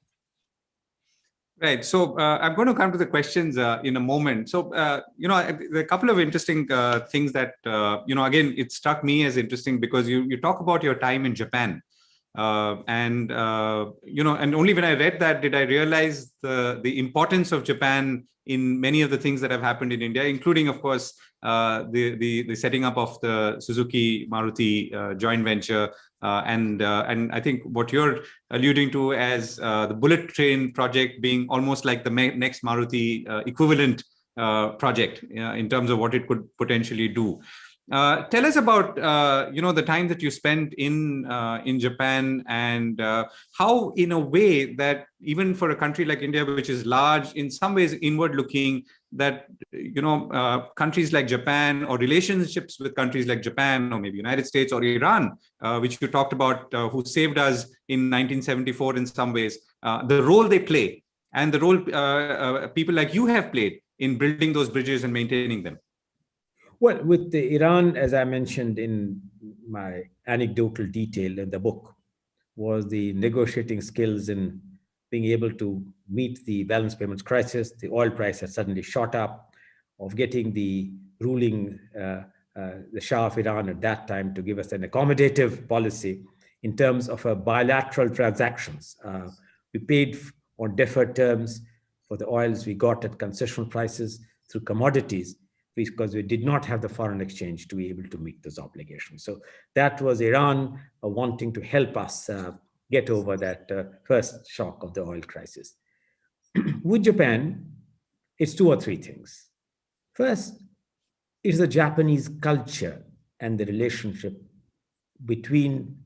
Right. So I'm going to come to the questions in a moment. So, there are a couple of interesting things that, again, it struck me as interesting because you talk about your time in Japan. And only when I read that did I realize the importance of Japan in many of the things that have happened in India, including, of course, the setting up of the Suzuki Maruti joint venture. And I think what you're alluding to as the bullet train project being almost like the next Maruti equivalent project in terms of what it could potentially do. Tell us about the time that you spent in Japan and how, in a way that even for a country like India, which is large, in some ways inward looking, that countries like Japan or relationships with countries like Japan or maybe United States or Iran, which you talked about, who saved us in 1974 in some ways, the role they play and the role people like you have played in building those bridges and maintaining them. Well, with the Iran, as I mentioned in my anecdotal detail in the book, was the negotiating skills in being able to meet the balance payments crisis. The oil price had suddenly shot up, of getting the ruling, the Shah of Iran at that time, to give us an accommodative policy in terms of bilateral transactions. We paid on deferred terms for the oils we got at concessional prices through commodities, because we did not have the foreign exchange to be able to meet those obligations. So that was Iran wanting to help us get over that first shock of the oil crisis. With Japan, it's two or three things. First, it's the Japanese culture and the relationship between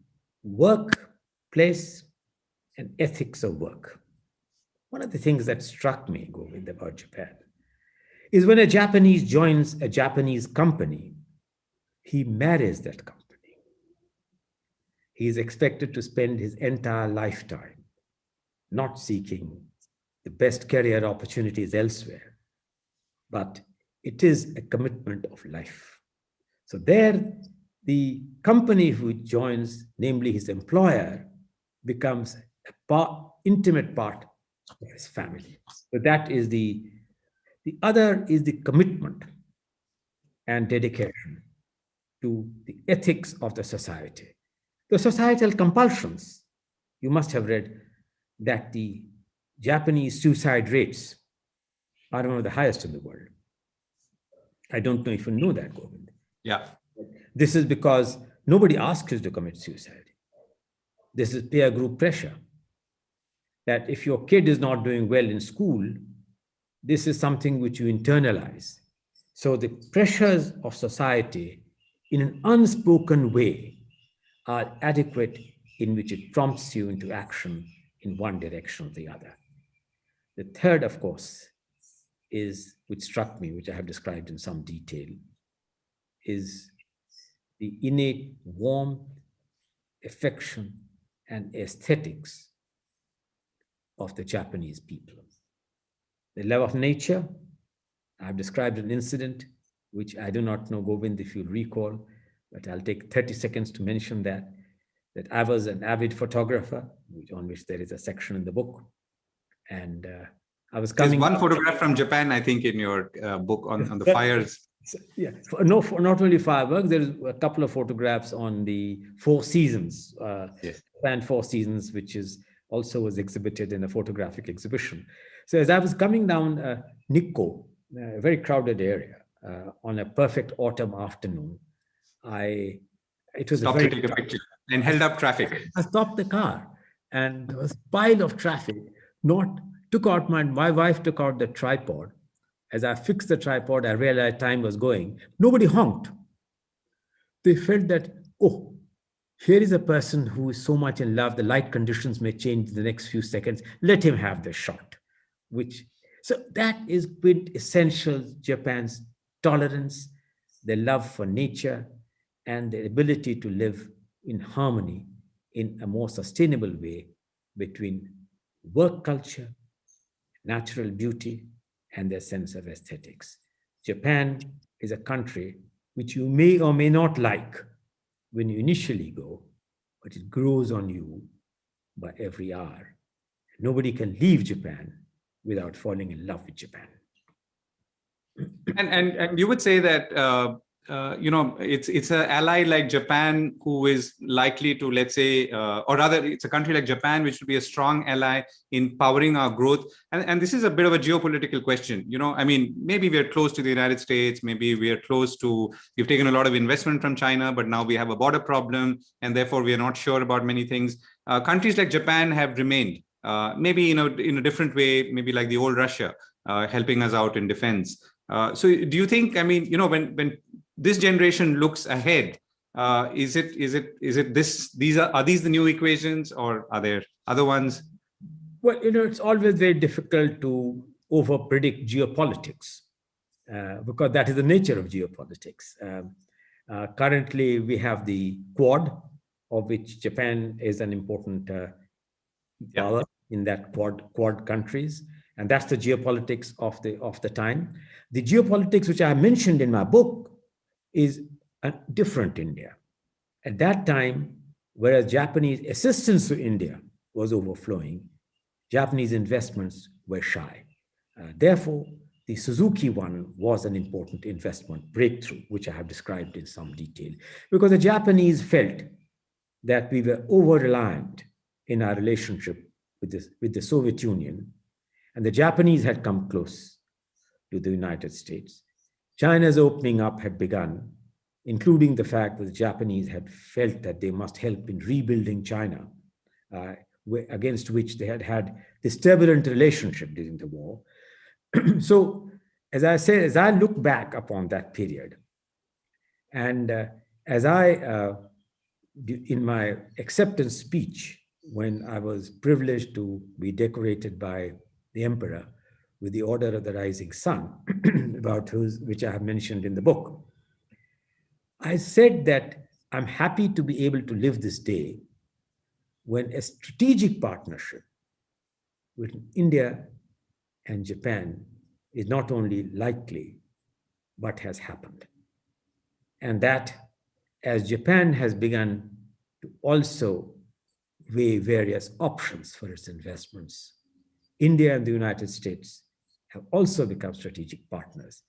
workplace and ethics of work. One of the things that struck me, Govind, about Japan is when a Japanese joins a Japanese company, he marries that company. He is expected to spend his entire lifetime not seeking the best career opportunities elsewhere, but it is a commitment of life. So there, the company who joins, namely his employer, becomes a intimate part of his family. So that is the other is the commitment and dedication to the ethics of the society. The societal compulsions, you must have read that the Japanese suicide rates are one of the highest in the world. I don't know if you know that, Govind. Yeah. This is because nobody asks you to commit suicide. This is peer group pressure. That if your kid is not doing well in school, this is something which you internalize. So the pressures of society in an unspoken way are adequate, in which it prompts you into action in one direction or the other. The third, of course, is, which struck me, which I have described in some detail, is the innate warmth, affection, and aesthetics of the Japanese people. The love of nature. I've described an incident which I do not know, Govind, if you'll recall, but I'll take 30 seconds to mention that I was an avid photographer, on which there is a section in the book. And I was coming. There's one photograph from Japan, I think, in your book on the fires. Yeah, no, not only fireworks, there's a couple of photographs on the Four Seasons, Yes. Japan Four Seasons, which is also was exhibited in a photographic exhibition. So as I was coming down Nikko, a very crowded area, on a perfect autumn afternoon, it was stopped to take a picture and held up traffic. I stopped the car, and there was a pile of traffic. My wife took out the tripod. As I fixed the tripod, I realized time was going. Nobody honked. They felt that, oh, here is a person who is so much in love, the light conditions may change in the next few seconds. Let him have the shot. So that is quintessential Japan's tolerance, the love for nature, and the ability to live in harmony in a more sustainable way between work culture, natural beauty, and their sense of aesthetics. Japan is a country which you may or may not like when you initially go, but it grows on you by every hour. Nobody can leave Japan without falling in love with Japan. And you would say that it's an ally like Japan who is likely to, let's say, or rather, it's a country like Japan which would be a strong ally in powering our growth. And this is a bit of a geopolitical question. I mean, maybe we are close to the United States. Maybe we are we've taken a lot of investment from China, but now we have a border problem, and therefore we are not sure about many things. Countries like Japan have remained, maybe in a different way, maybe like the old Russia, helping us out in defense. So do you think, I mean, when this generation looks ahead, are these the new equations, or are there other ones? Well, it's always very difficult to over-predict geopolitics because that is the nature of geopolitics. Currently, we have the Quad, of which Japan is an important power in that Quad countries. And that's the geopolitics of the time. The geopolitics which I mentioned in my book is a different India. At that time, whereas Japanese assistance to India was overflowing, Japanese investments were shy. Therefore, the Suzuki one was an important investment breakthrough, which I have described in some detail, because the Japanese felt that we were over-reliant in our relationship with the Soviet Union, and the Japanese had come close to the United States. China's opening up had begun, including the fact that the Japanese had felt that they must help in rebuilding China, against which they had had this turbulent relationship during the war. So, as I say, as I look back upon that period, and as I, in my acceptance speech, when I was privileged to be decorated by the emperor with the Order of the Rising Sun, which I have mentioned in the book, I said that I'm happy to be able to live this day when a strategic partnership with India and Japan is not only likely, but has happened. And that as Japan has begun to also weigh various options for its investments, India and the United States have also become strategic partners.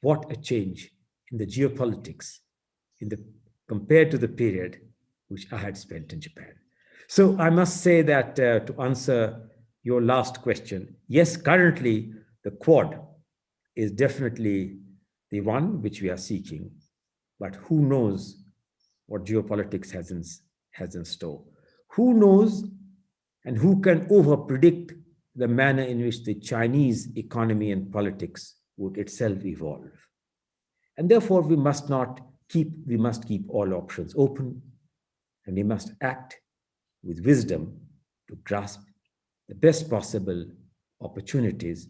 What a change in the geopolitics compared to the period which I had spent in Japan. So I must say that to answer your last question, yes, currently the Quad is definitely the one which we are seeking, but who knows what geopolitics has in store? Who knows and who can over-predict the manner in which the Chinese economy and politics would itself evolve? And therefore, we must keep all options open, and we must act with wisdom to grasp the best possible opportunities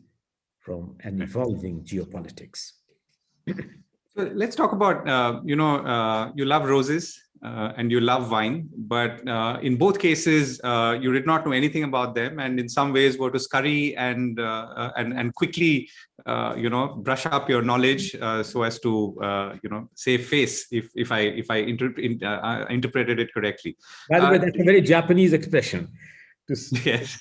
from an evolving geopolitics. So let's talk about, you love roses and you love wine, but in both cases, you did not know anything about them, and in some ways were to scurry and quickly, brush up your knowledge so as to, save face, if I interpreted it correctly. By the way, that's a very Japanese expression. Yes.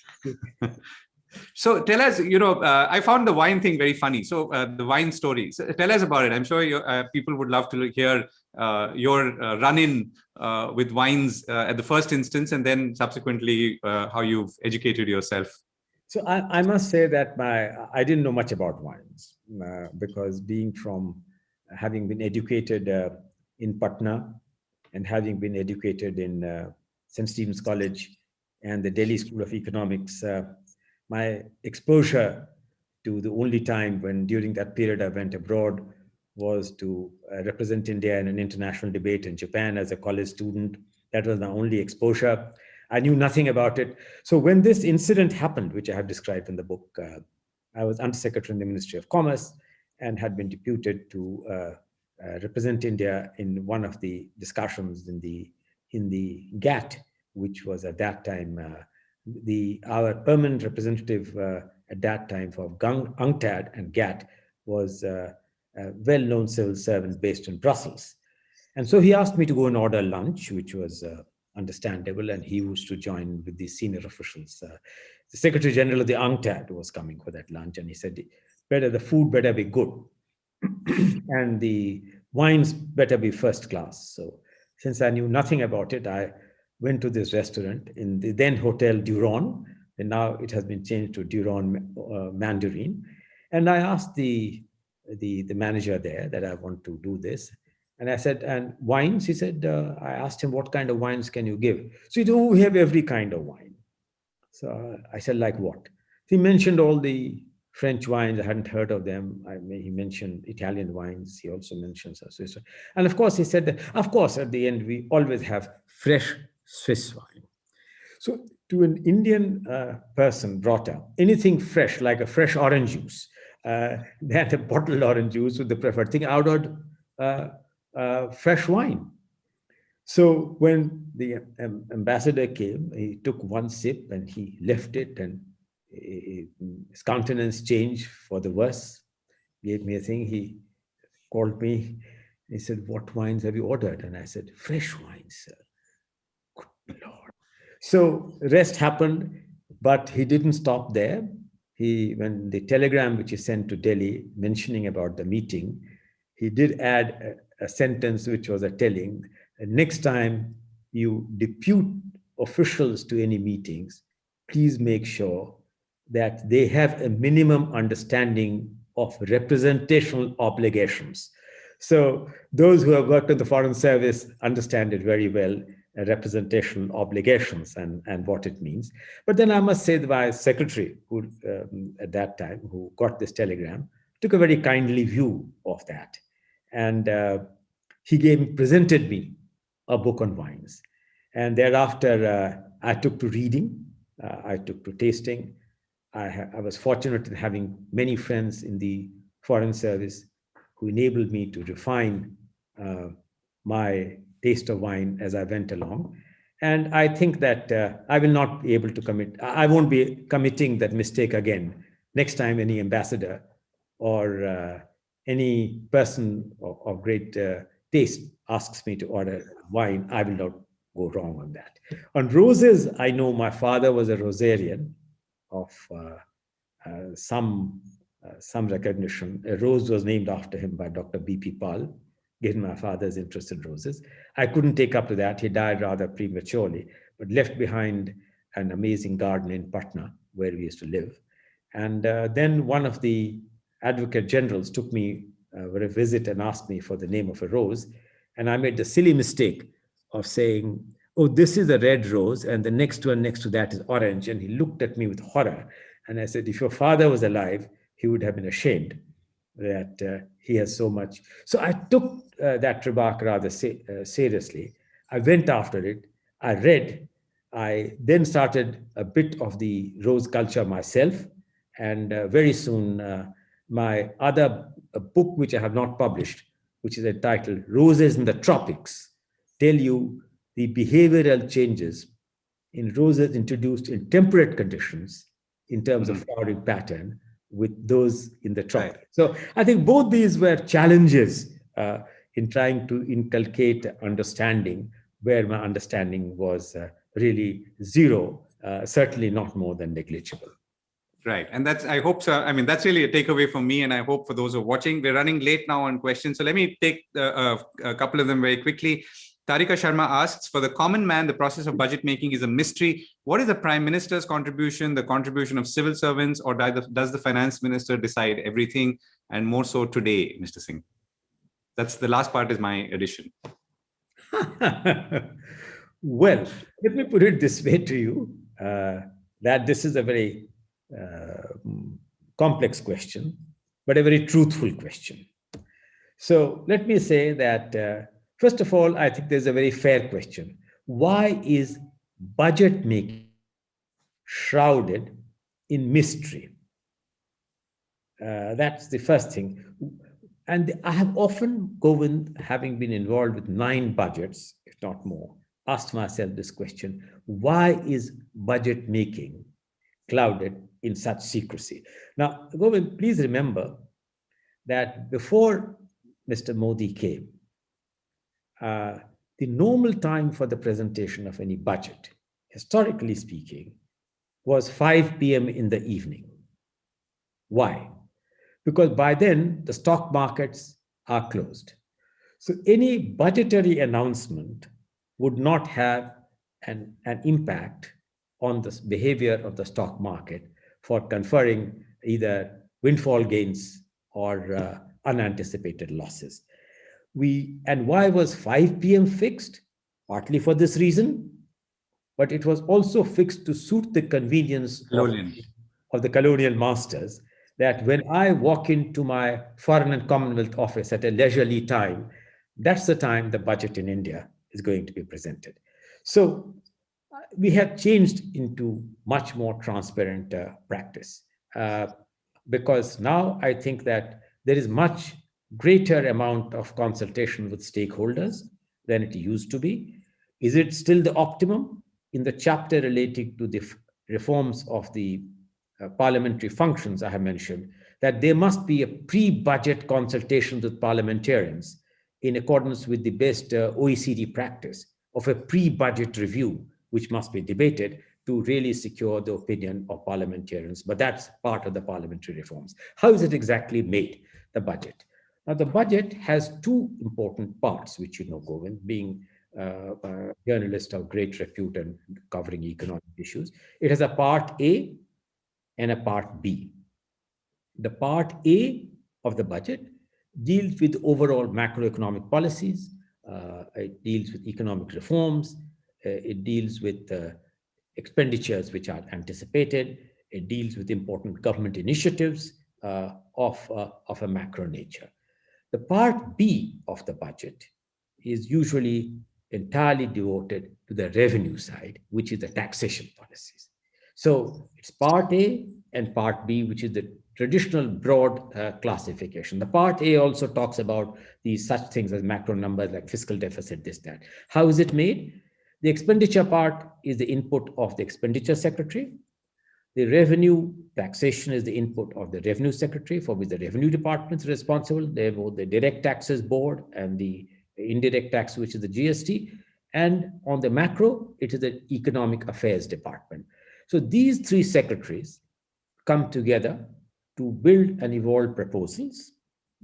So tell us, I found the wine thing very funny. So the wine story, so tell us about it. I'm sure people would love to hear your run-in with wines at the first instance, and then subsequently how you've educated yourself. So I must say that I didn't know much about wines because having been educated in Patna and having been educated in St. Stephen's College and the Delhi School of Economics, my exposure to the only time when during that period I went abroad was to represent India in an international debate in Japan as a college student. That was my only exposure. I knew nothing about it. So when this incident happened, which I have described in the book, I was Undersecretary in the Ministry of Commerce and had been deputed to represent India in one of the discussions in the GATT, which was at that time our permanent representative at that time for UNCTAD and GATT was a well-known civil servant based in Brussels. And so he asked me to go and order lunch, which was understandable, and he was to join with the senior officials. The Secretary General of the UNCTAD was coming for that lunch, and he said, the food better be good, and the wines better be first class. So since I knew nothing about it, I went to this restaurant in the then Hotel Duron, and now it has been changed to Duron Mandarin. And I asked the manager there that I want to do this. And I said, and wines? He said, I asked him, what kind of wines can you give? So he said, oh, we have every kind of wine. So I said, like what? He mentioned all the French wines. I hadn't heard of them. He mentioned Italian wines. He also mentioned Swiss. And of course, he said that, of course, at the end, we always have fresh Swiss wine. So to an Indian person brought up, anything fresh, like a fresh orange juice, that a bottled orange juice was the preferred thing. I ordered fresh wine. So when the ambassador came, he took one sip and he left it, and his countenance changed for the worse. Gave me a thing. He called me He said, "What wines have you ordered?" And I said, "Fresh wines, sir." Good Lord. So rest happened, but he didn't stop there. When the telegram which he sent to Delhi mentioning about the meeting, he did add a sentence which was a telling. Next time you depute officials to any meetings, please make sure that they have a minimum understanding of representational obligations. So those who have worked in the Foreign Service understand it very well, representational obligations and what it means. But then I must say that my secretary, who at that time, who got this telegram, took a very kindly view of that. And he presented me a book on wines. And thereafter, I took to reading, I took to tasting. I was fortunate in having many friends in the Foreign Service who enabled me to refine my taste of wine as I went along. And I think that I will not be able to I won't be committing that mistake again. Next time any ambassador or any person of great taste asks me to order wine, I will not go wrong on that. On roses, I know my father was a rosarian of some recognition. A rose was named after him by Dr. B.P. Pal, given my father's interest in roses. I couldn't take up to that. He died rather prematurely, but left behind an amazing garden in Patna, where we used to live. And then one of the advocate generals took me for a visit and asked me for the name of a rose. And I made the silly mistake of saying, "Oh, this is a red rose, and the next one next to that is orange." And he looked at me with horror. And I said, "If your father was alive, he would have been ashamed that he has so much." So I took that remark rather seriously. I went after it. I read. I then started a bit of the rose culture myself. And very soon, my other book, which I have not published, which is entitled Roses in the Tropics, tell you the behavioral changes in roses introduced in temperate conditions in terms of flowering pattern with those in the tropics. Right. So I think both these were challenges in trying to inculcate understanding, where my understanding was really zero, certainly not more than negligible. Right. And that's, I hope, sir, I mean, that's really a takeaway for me. And I hope for those who are watching. We're running late now on questions. So let me take a couple of them very quickly. Tarika Sharma asks, for the common man, the process of budget making is a mystery. What is the Prime Minister's contribution, the contribution of civil servants, or does the Finance Minister decide everything, and more so today, Mr. Singh? That's the last part is my addition. Well, let me put it this way to you, that this is a very complex question, but a very truthful question. So let me say that, first of all, I think there's a very fair question. Why is budget making shrouded in mystery? That's the first thing. And I have often, Govind, having been involved with 9 budgets, if not more, asked myself this question: why is budget making clouded in such secrecy? Now, Govind, please remember that before Mr. Modi came, the normal time for the presentation of any budget, historically speaking, was 5 p.m. in the evening. Why? Because by then the stock markets are closed. So any budgetary announcement would not have an impact on the behavior of the stock market for conferring either windfall gains or unanticipated losses. And why was 5 p.m. fixed? Partly for this reason, but it was also fixed to suit the convenience of the colonial masters, that when I walk into my Foreign and Commonwealth office at a leisurely time, that's the time the budget in India is going to be presented. So we have changed into much more transparent practice, because now I think that there is much greater amount of consultation with stakeholders than it used to be. Is it still the optimum? In the chapter relating to the reforms of the parliamentary functions, I have mentioned that there must be a pre-budget consultation with parliamentarians in accordance with the best OECD practice of a pre-budget review, which must be debated to really secure the opinion of parliamentarians. But that's part of the parliamentary reforms. How is it exactly made, the budget? Now, the budget has two important parts, which you know, Govind, being a journalist of great repute and covering economic issues. It has a part A and a part B. The part A of the budget deals with overall macroeconomic policies. It deals with economic reforms. It deals with expenditures which are anticipated. It deals with important government initiatives of a macro nature. The part B of the budget is usually entirely devoted to the revenue side, which is the taxation policies. So it's part A and part B, which is the traditional broad classification. The part A also talks about these such things as macro numbers like fiscal deficit, this, that. How is it made? The expenditure part is the input of the expenditure secretary. The revenue taxation is the input of the revenue secretary, for which the revenue department is responsible. They have both the direct taxes board and the indirect tax, which is the GST. And on the macro, it is the economic affairs department. So these three secretaries come together to build and evolve proposals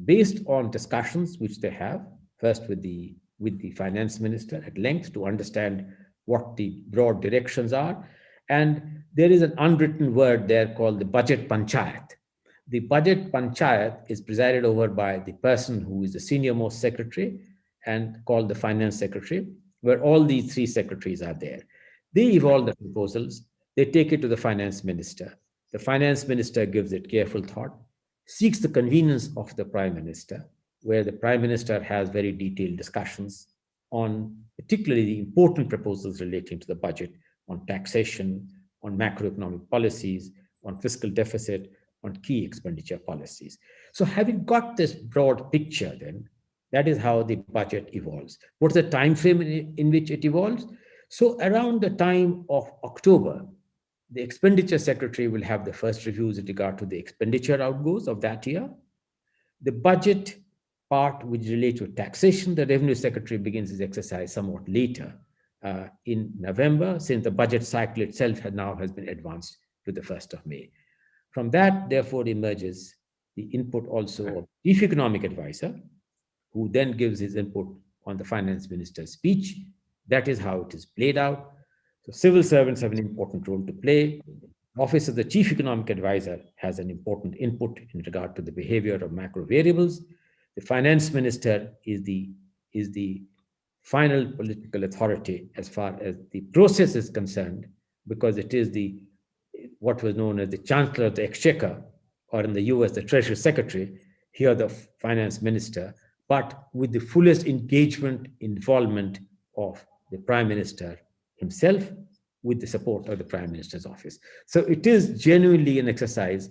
based on discussions which they have, first with the finance minister at length to understand what the broad directions are. And there is an unwritten word there called the budget panchayat. The budget panchayat is presided over by the person who is the senior most secretary and called the finance secretary, where all these three secretaries are there. They evolve the proposals. They take it to the finance minister. The finance minister gives it careful thought, seeks the convenience of the prime minister, where the prime minister has very detailed discussions on particularly the important proposals relating to the budget, on taxation, on macroeconomic policies, on fiscal deficit, on key expenditure policies. So having got this broad picture then, that is how the budget evolves. What's the time frame in which it evolves? So around the time of October, the expenditure secretary will have the first reviews with regard to the expenditure outgoes of that year. The budget part which relates to taxation, the revenue secretary begins his exercise somewhat later in November, since the budget cycle itself has been advanced to the 1st of May. From that, therefore, emerges the input also of chief economic advisor, who then gives his input on the finance minister's speech. That is how it is played out. So civil servants have an important role to play. Office of the chief economic advisor has an important input in regard to the behavior of macro variables. The finance minister is the final political authority as far as the process is concerned, because it is what was known as the Chancellor of the Exchequer, or in the US, the Treasury Secretary, here the finance minister, but with the fullest engagement, involvement of the Prime Minister himself, with the support of the Prime Minister's office. So it is genuinely an exercise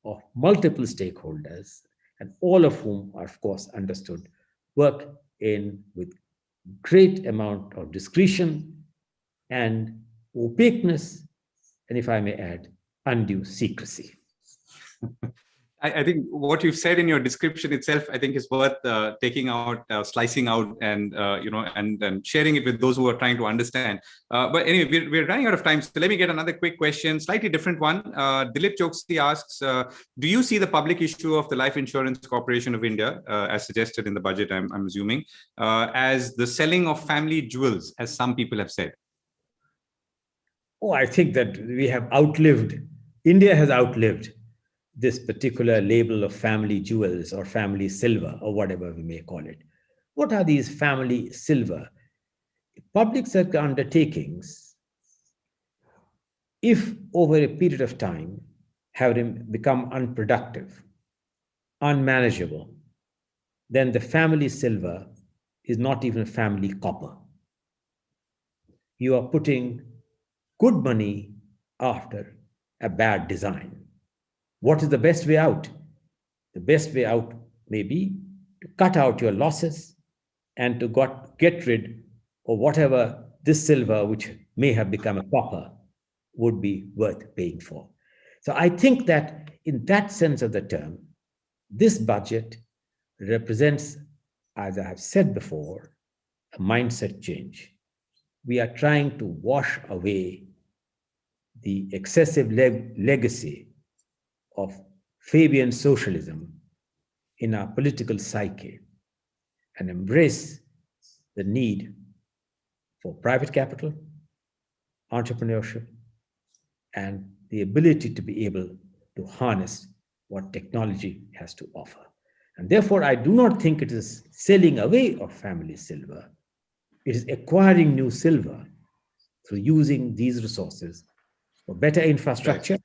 of multiple stakeholders, and all of whom are, of course, understood, work in with great amount of discretion and opaqueness, and if I may add, undue secrecy. I think what you've said in your description itself, I think, is worth taking out, slicing out, and and sharing it with those who are trying to understand. But anyway, we're running out of time, so let me get another quick question, slightly different one. Dilip Choksi asks, do you see the public issue of the Life Insurance Corporation of India, as suggested in the budget, I'm assuming, as the selling of family jewels, as some people have said? Oh, I think that India has outlived this particular label of family jewels or family silver or whatever we may call it. What are these family silver? Public sector undertakings, if over a period of time have become unproductive, unmanageable, then the family silver is not even family copper. You are putting good money after a bad design. What is the best way out? The best way out may be to cut out your losses and to get rid of whatever this silver, which may have become a copper, would be worth paying for. So I think that in that sense of the term, this budget represents as I have said before, a mindset change. We are trying to wash away the excessive legacy of Fabian socialism in our political psyche and embrace the need for private capital, entrepreneurship, and the ability to be able to harness what technology has to offer. And therefore, I do not think it is selling away of family silver. It is acquiring new silver through using these resources for better infrastructure,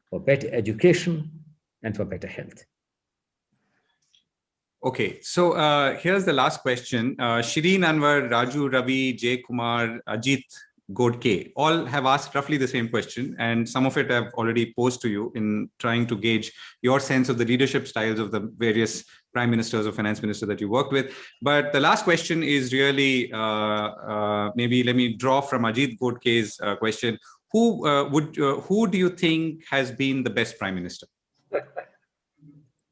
for better education, and for better health. Okay, so here's the last question. Shireen Anwar, Raju, Ravi, Jay Kumar, Ajit, Godke, all have asked roughly the same question, and some of it I've already posed to you in trying to gauge your sense of the leadership styles of the various prime ministers or finance ministers that you worked with. But the last question is really, maybe let me draw from Ajit Godke's question. Who do you think has been the best prime minister?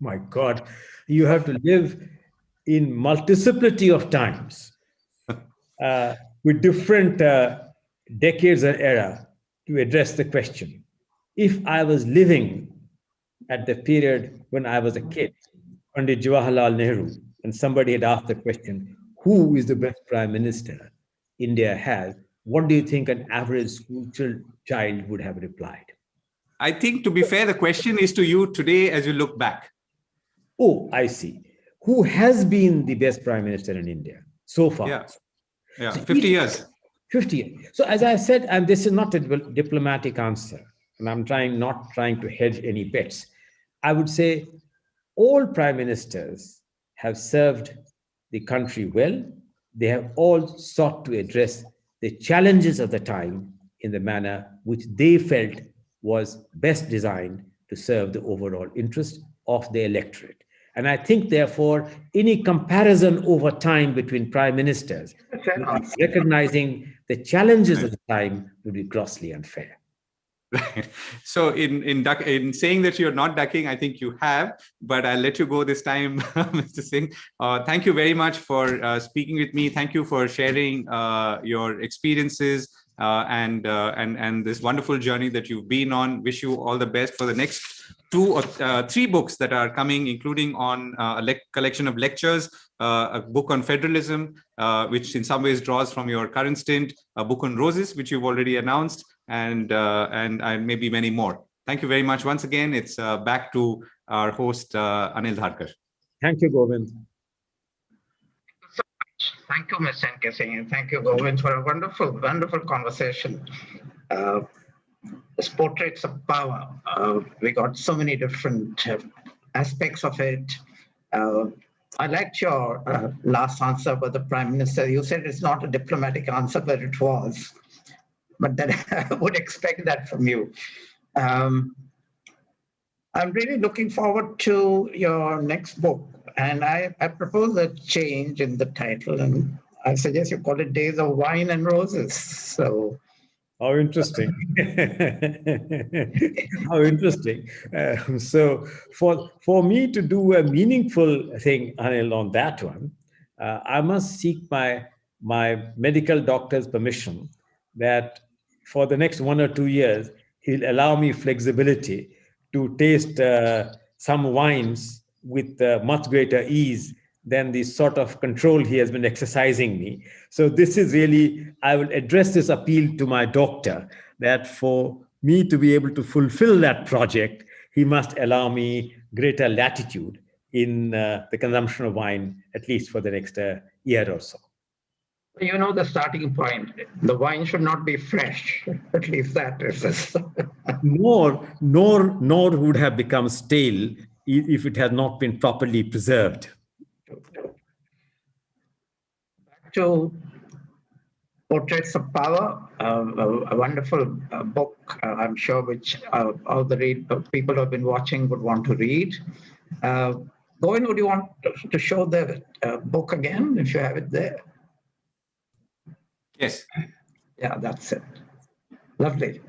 My God, you have to live in multiplicity of times with different decades and era to address the question. If I was living at the period when I was a kid, Pandit Jawaharlal Nehru, and somebody had asked the question, who is the best prime minister India has, what do you think an average school child would have replied? I think, to be fair, the question is to you today as you look back. Oh, I see. Who has been the best prime minister in India so far? Yeah, 50 years. 50 years. So as I said, and this is not a diplomatic answer, and I'm not trying to hedge any bets. I would say all prime ministers have served the country well. They have all sought to address the challenges of the time in the manner which they felt was best designed to serve the overall interest of the electorate. And I think, therefore, any comparison over time between prime ministers, recognizing the challenges of the time, would be grossly unfair. Right. So in saying that you're not ducking, I think you have, but I'll let you go this time, Mr. Singh. Thank you very much for speaking with me. Thank you for sharing your experiences and this wonderful journey that you've been on. Wish you all the best for the next 2 or 3 books that are coming, including on a collection of lectures, a book on federalism, which in some ways draws from your current stint, a book on roses, which you've already announced, and maybe many more. Thank you very much once again. It's back to our host, Anil Dharkar. Thank you, Govind. Thank you, Mr. K Singh. Thank you, Govind, for a wonderful, wonderful conversation. This portraits of power. We got so many different aspects of it. I liked your last answer about the Prime Minister. You said it's not a diplomatic answer, but it was. But then I would expect that from you. I'm really looking forward to your next book. And I propose a change in the title, and I suggest you call it Days of Wine and Roses. So, how interesting. How interesting. So for me to do a meaningful thing, Anil, on that one, I must seek my medical doctor's permission that for the next 1 or 2 years, he'll allow me flexibility to taste some wines with much greater ease than the sort of control he has been exercising me. So this is really, I will address this appeal to my doctor that for me to be able to fulfill that project, he must allow me greater latitude in the consumption of wine, at least for the next year or so. You know the starting point. The wine should not be fresh. At least that is. nor would have become stale if it had not been properly preserved. Back to Portraits of Power, a wonderful book, I'm sure, which all the people who have been watching would want to read. Govind, would you want to show the book again, if you have it there? Yes. Yeah, that's it. Lovely.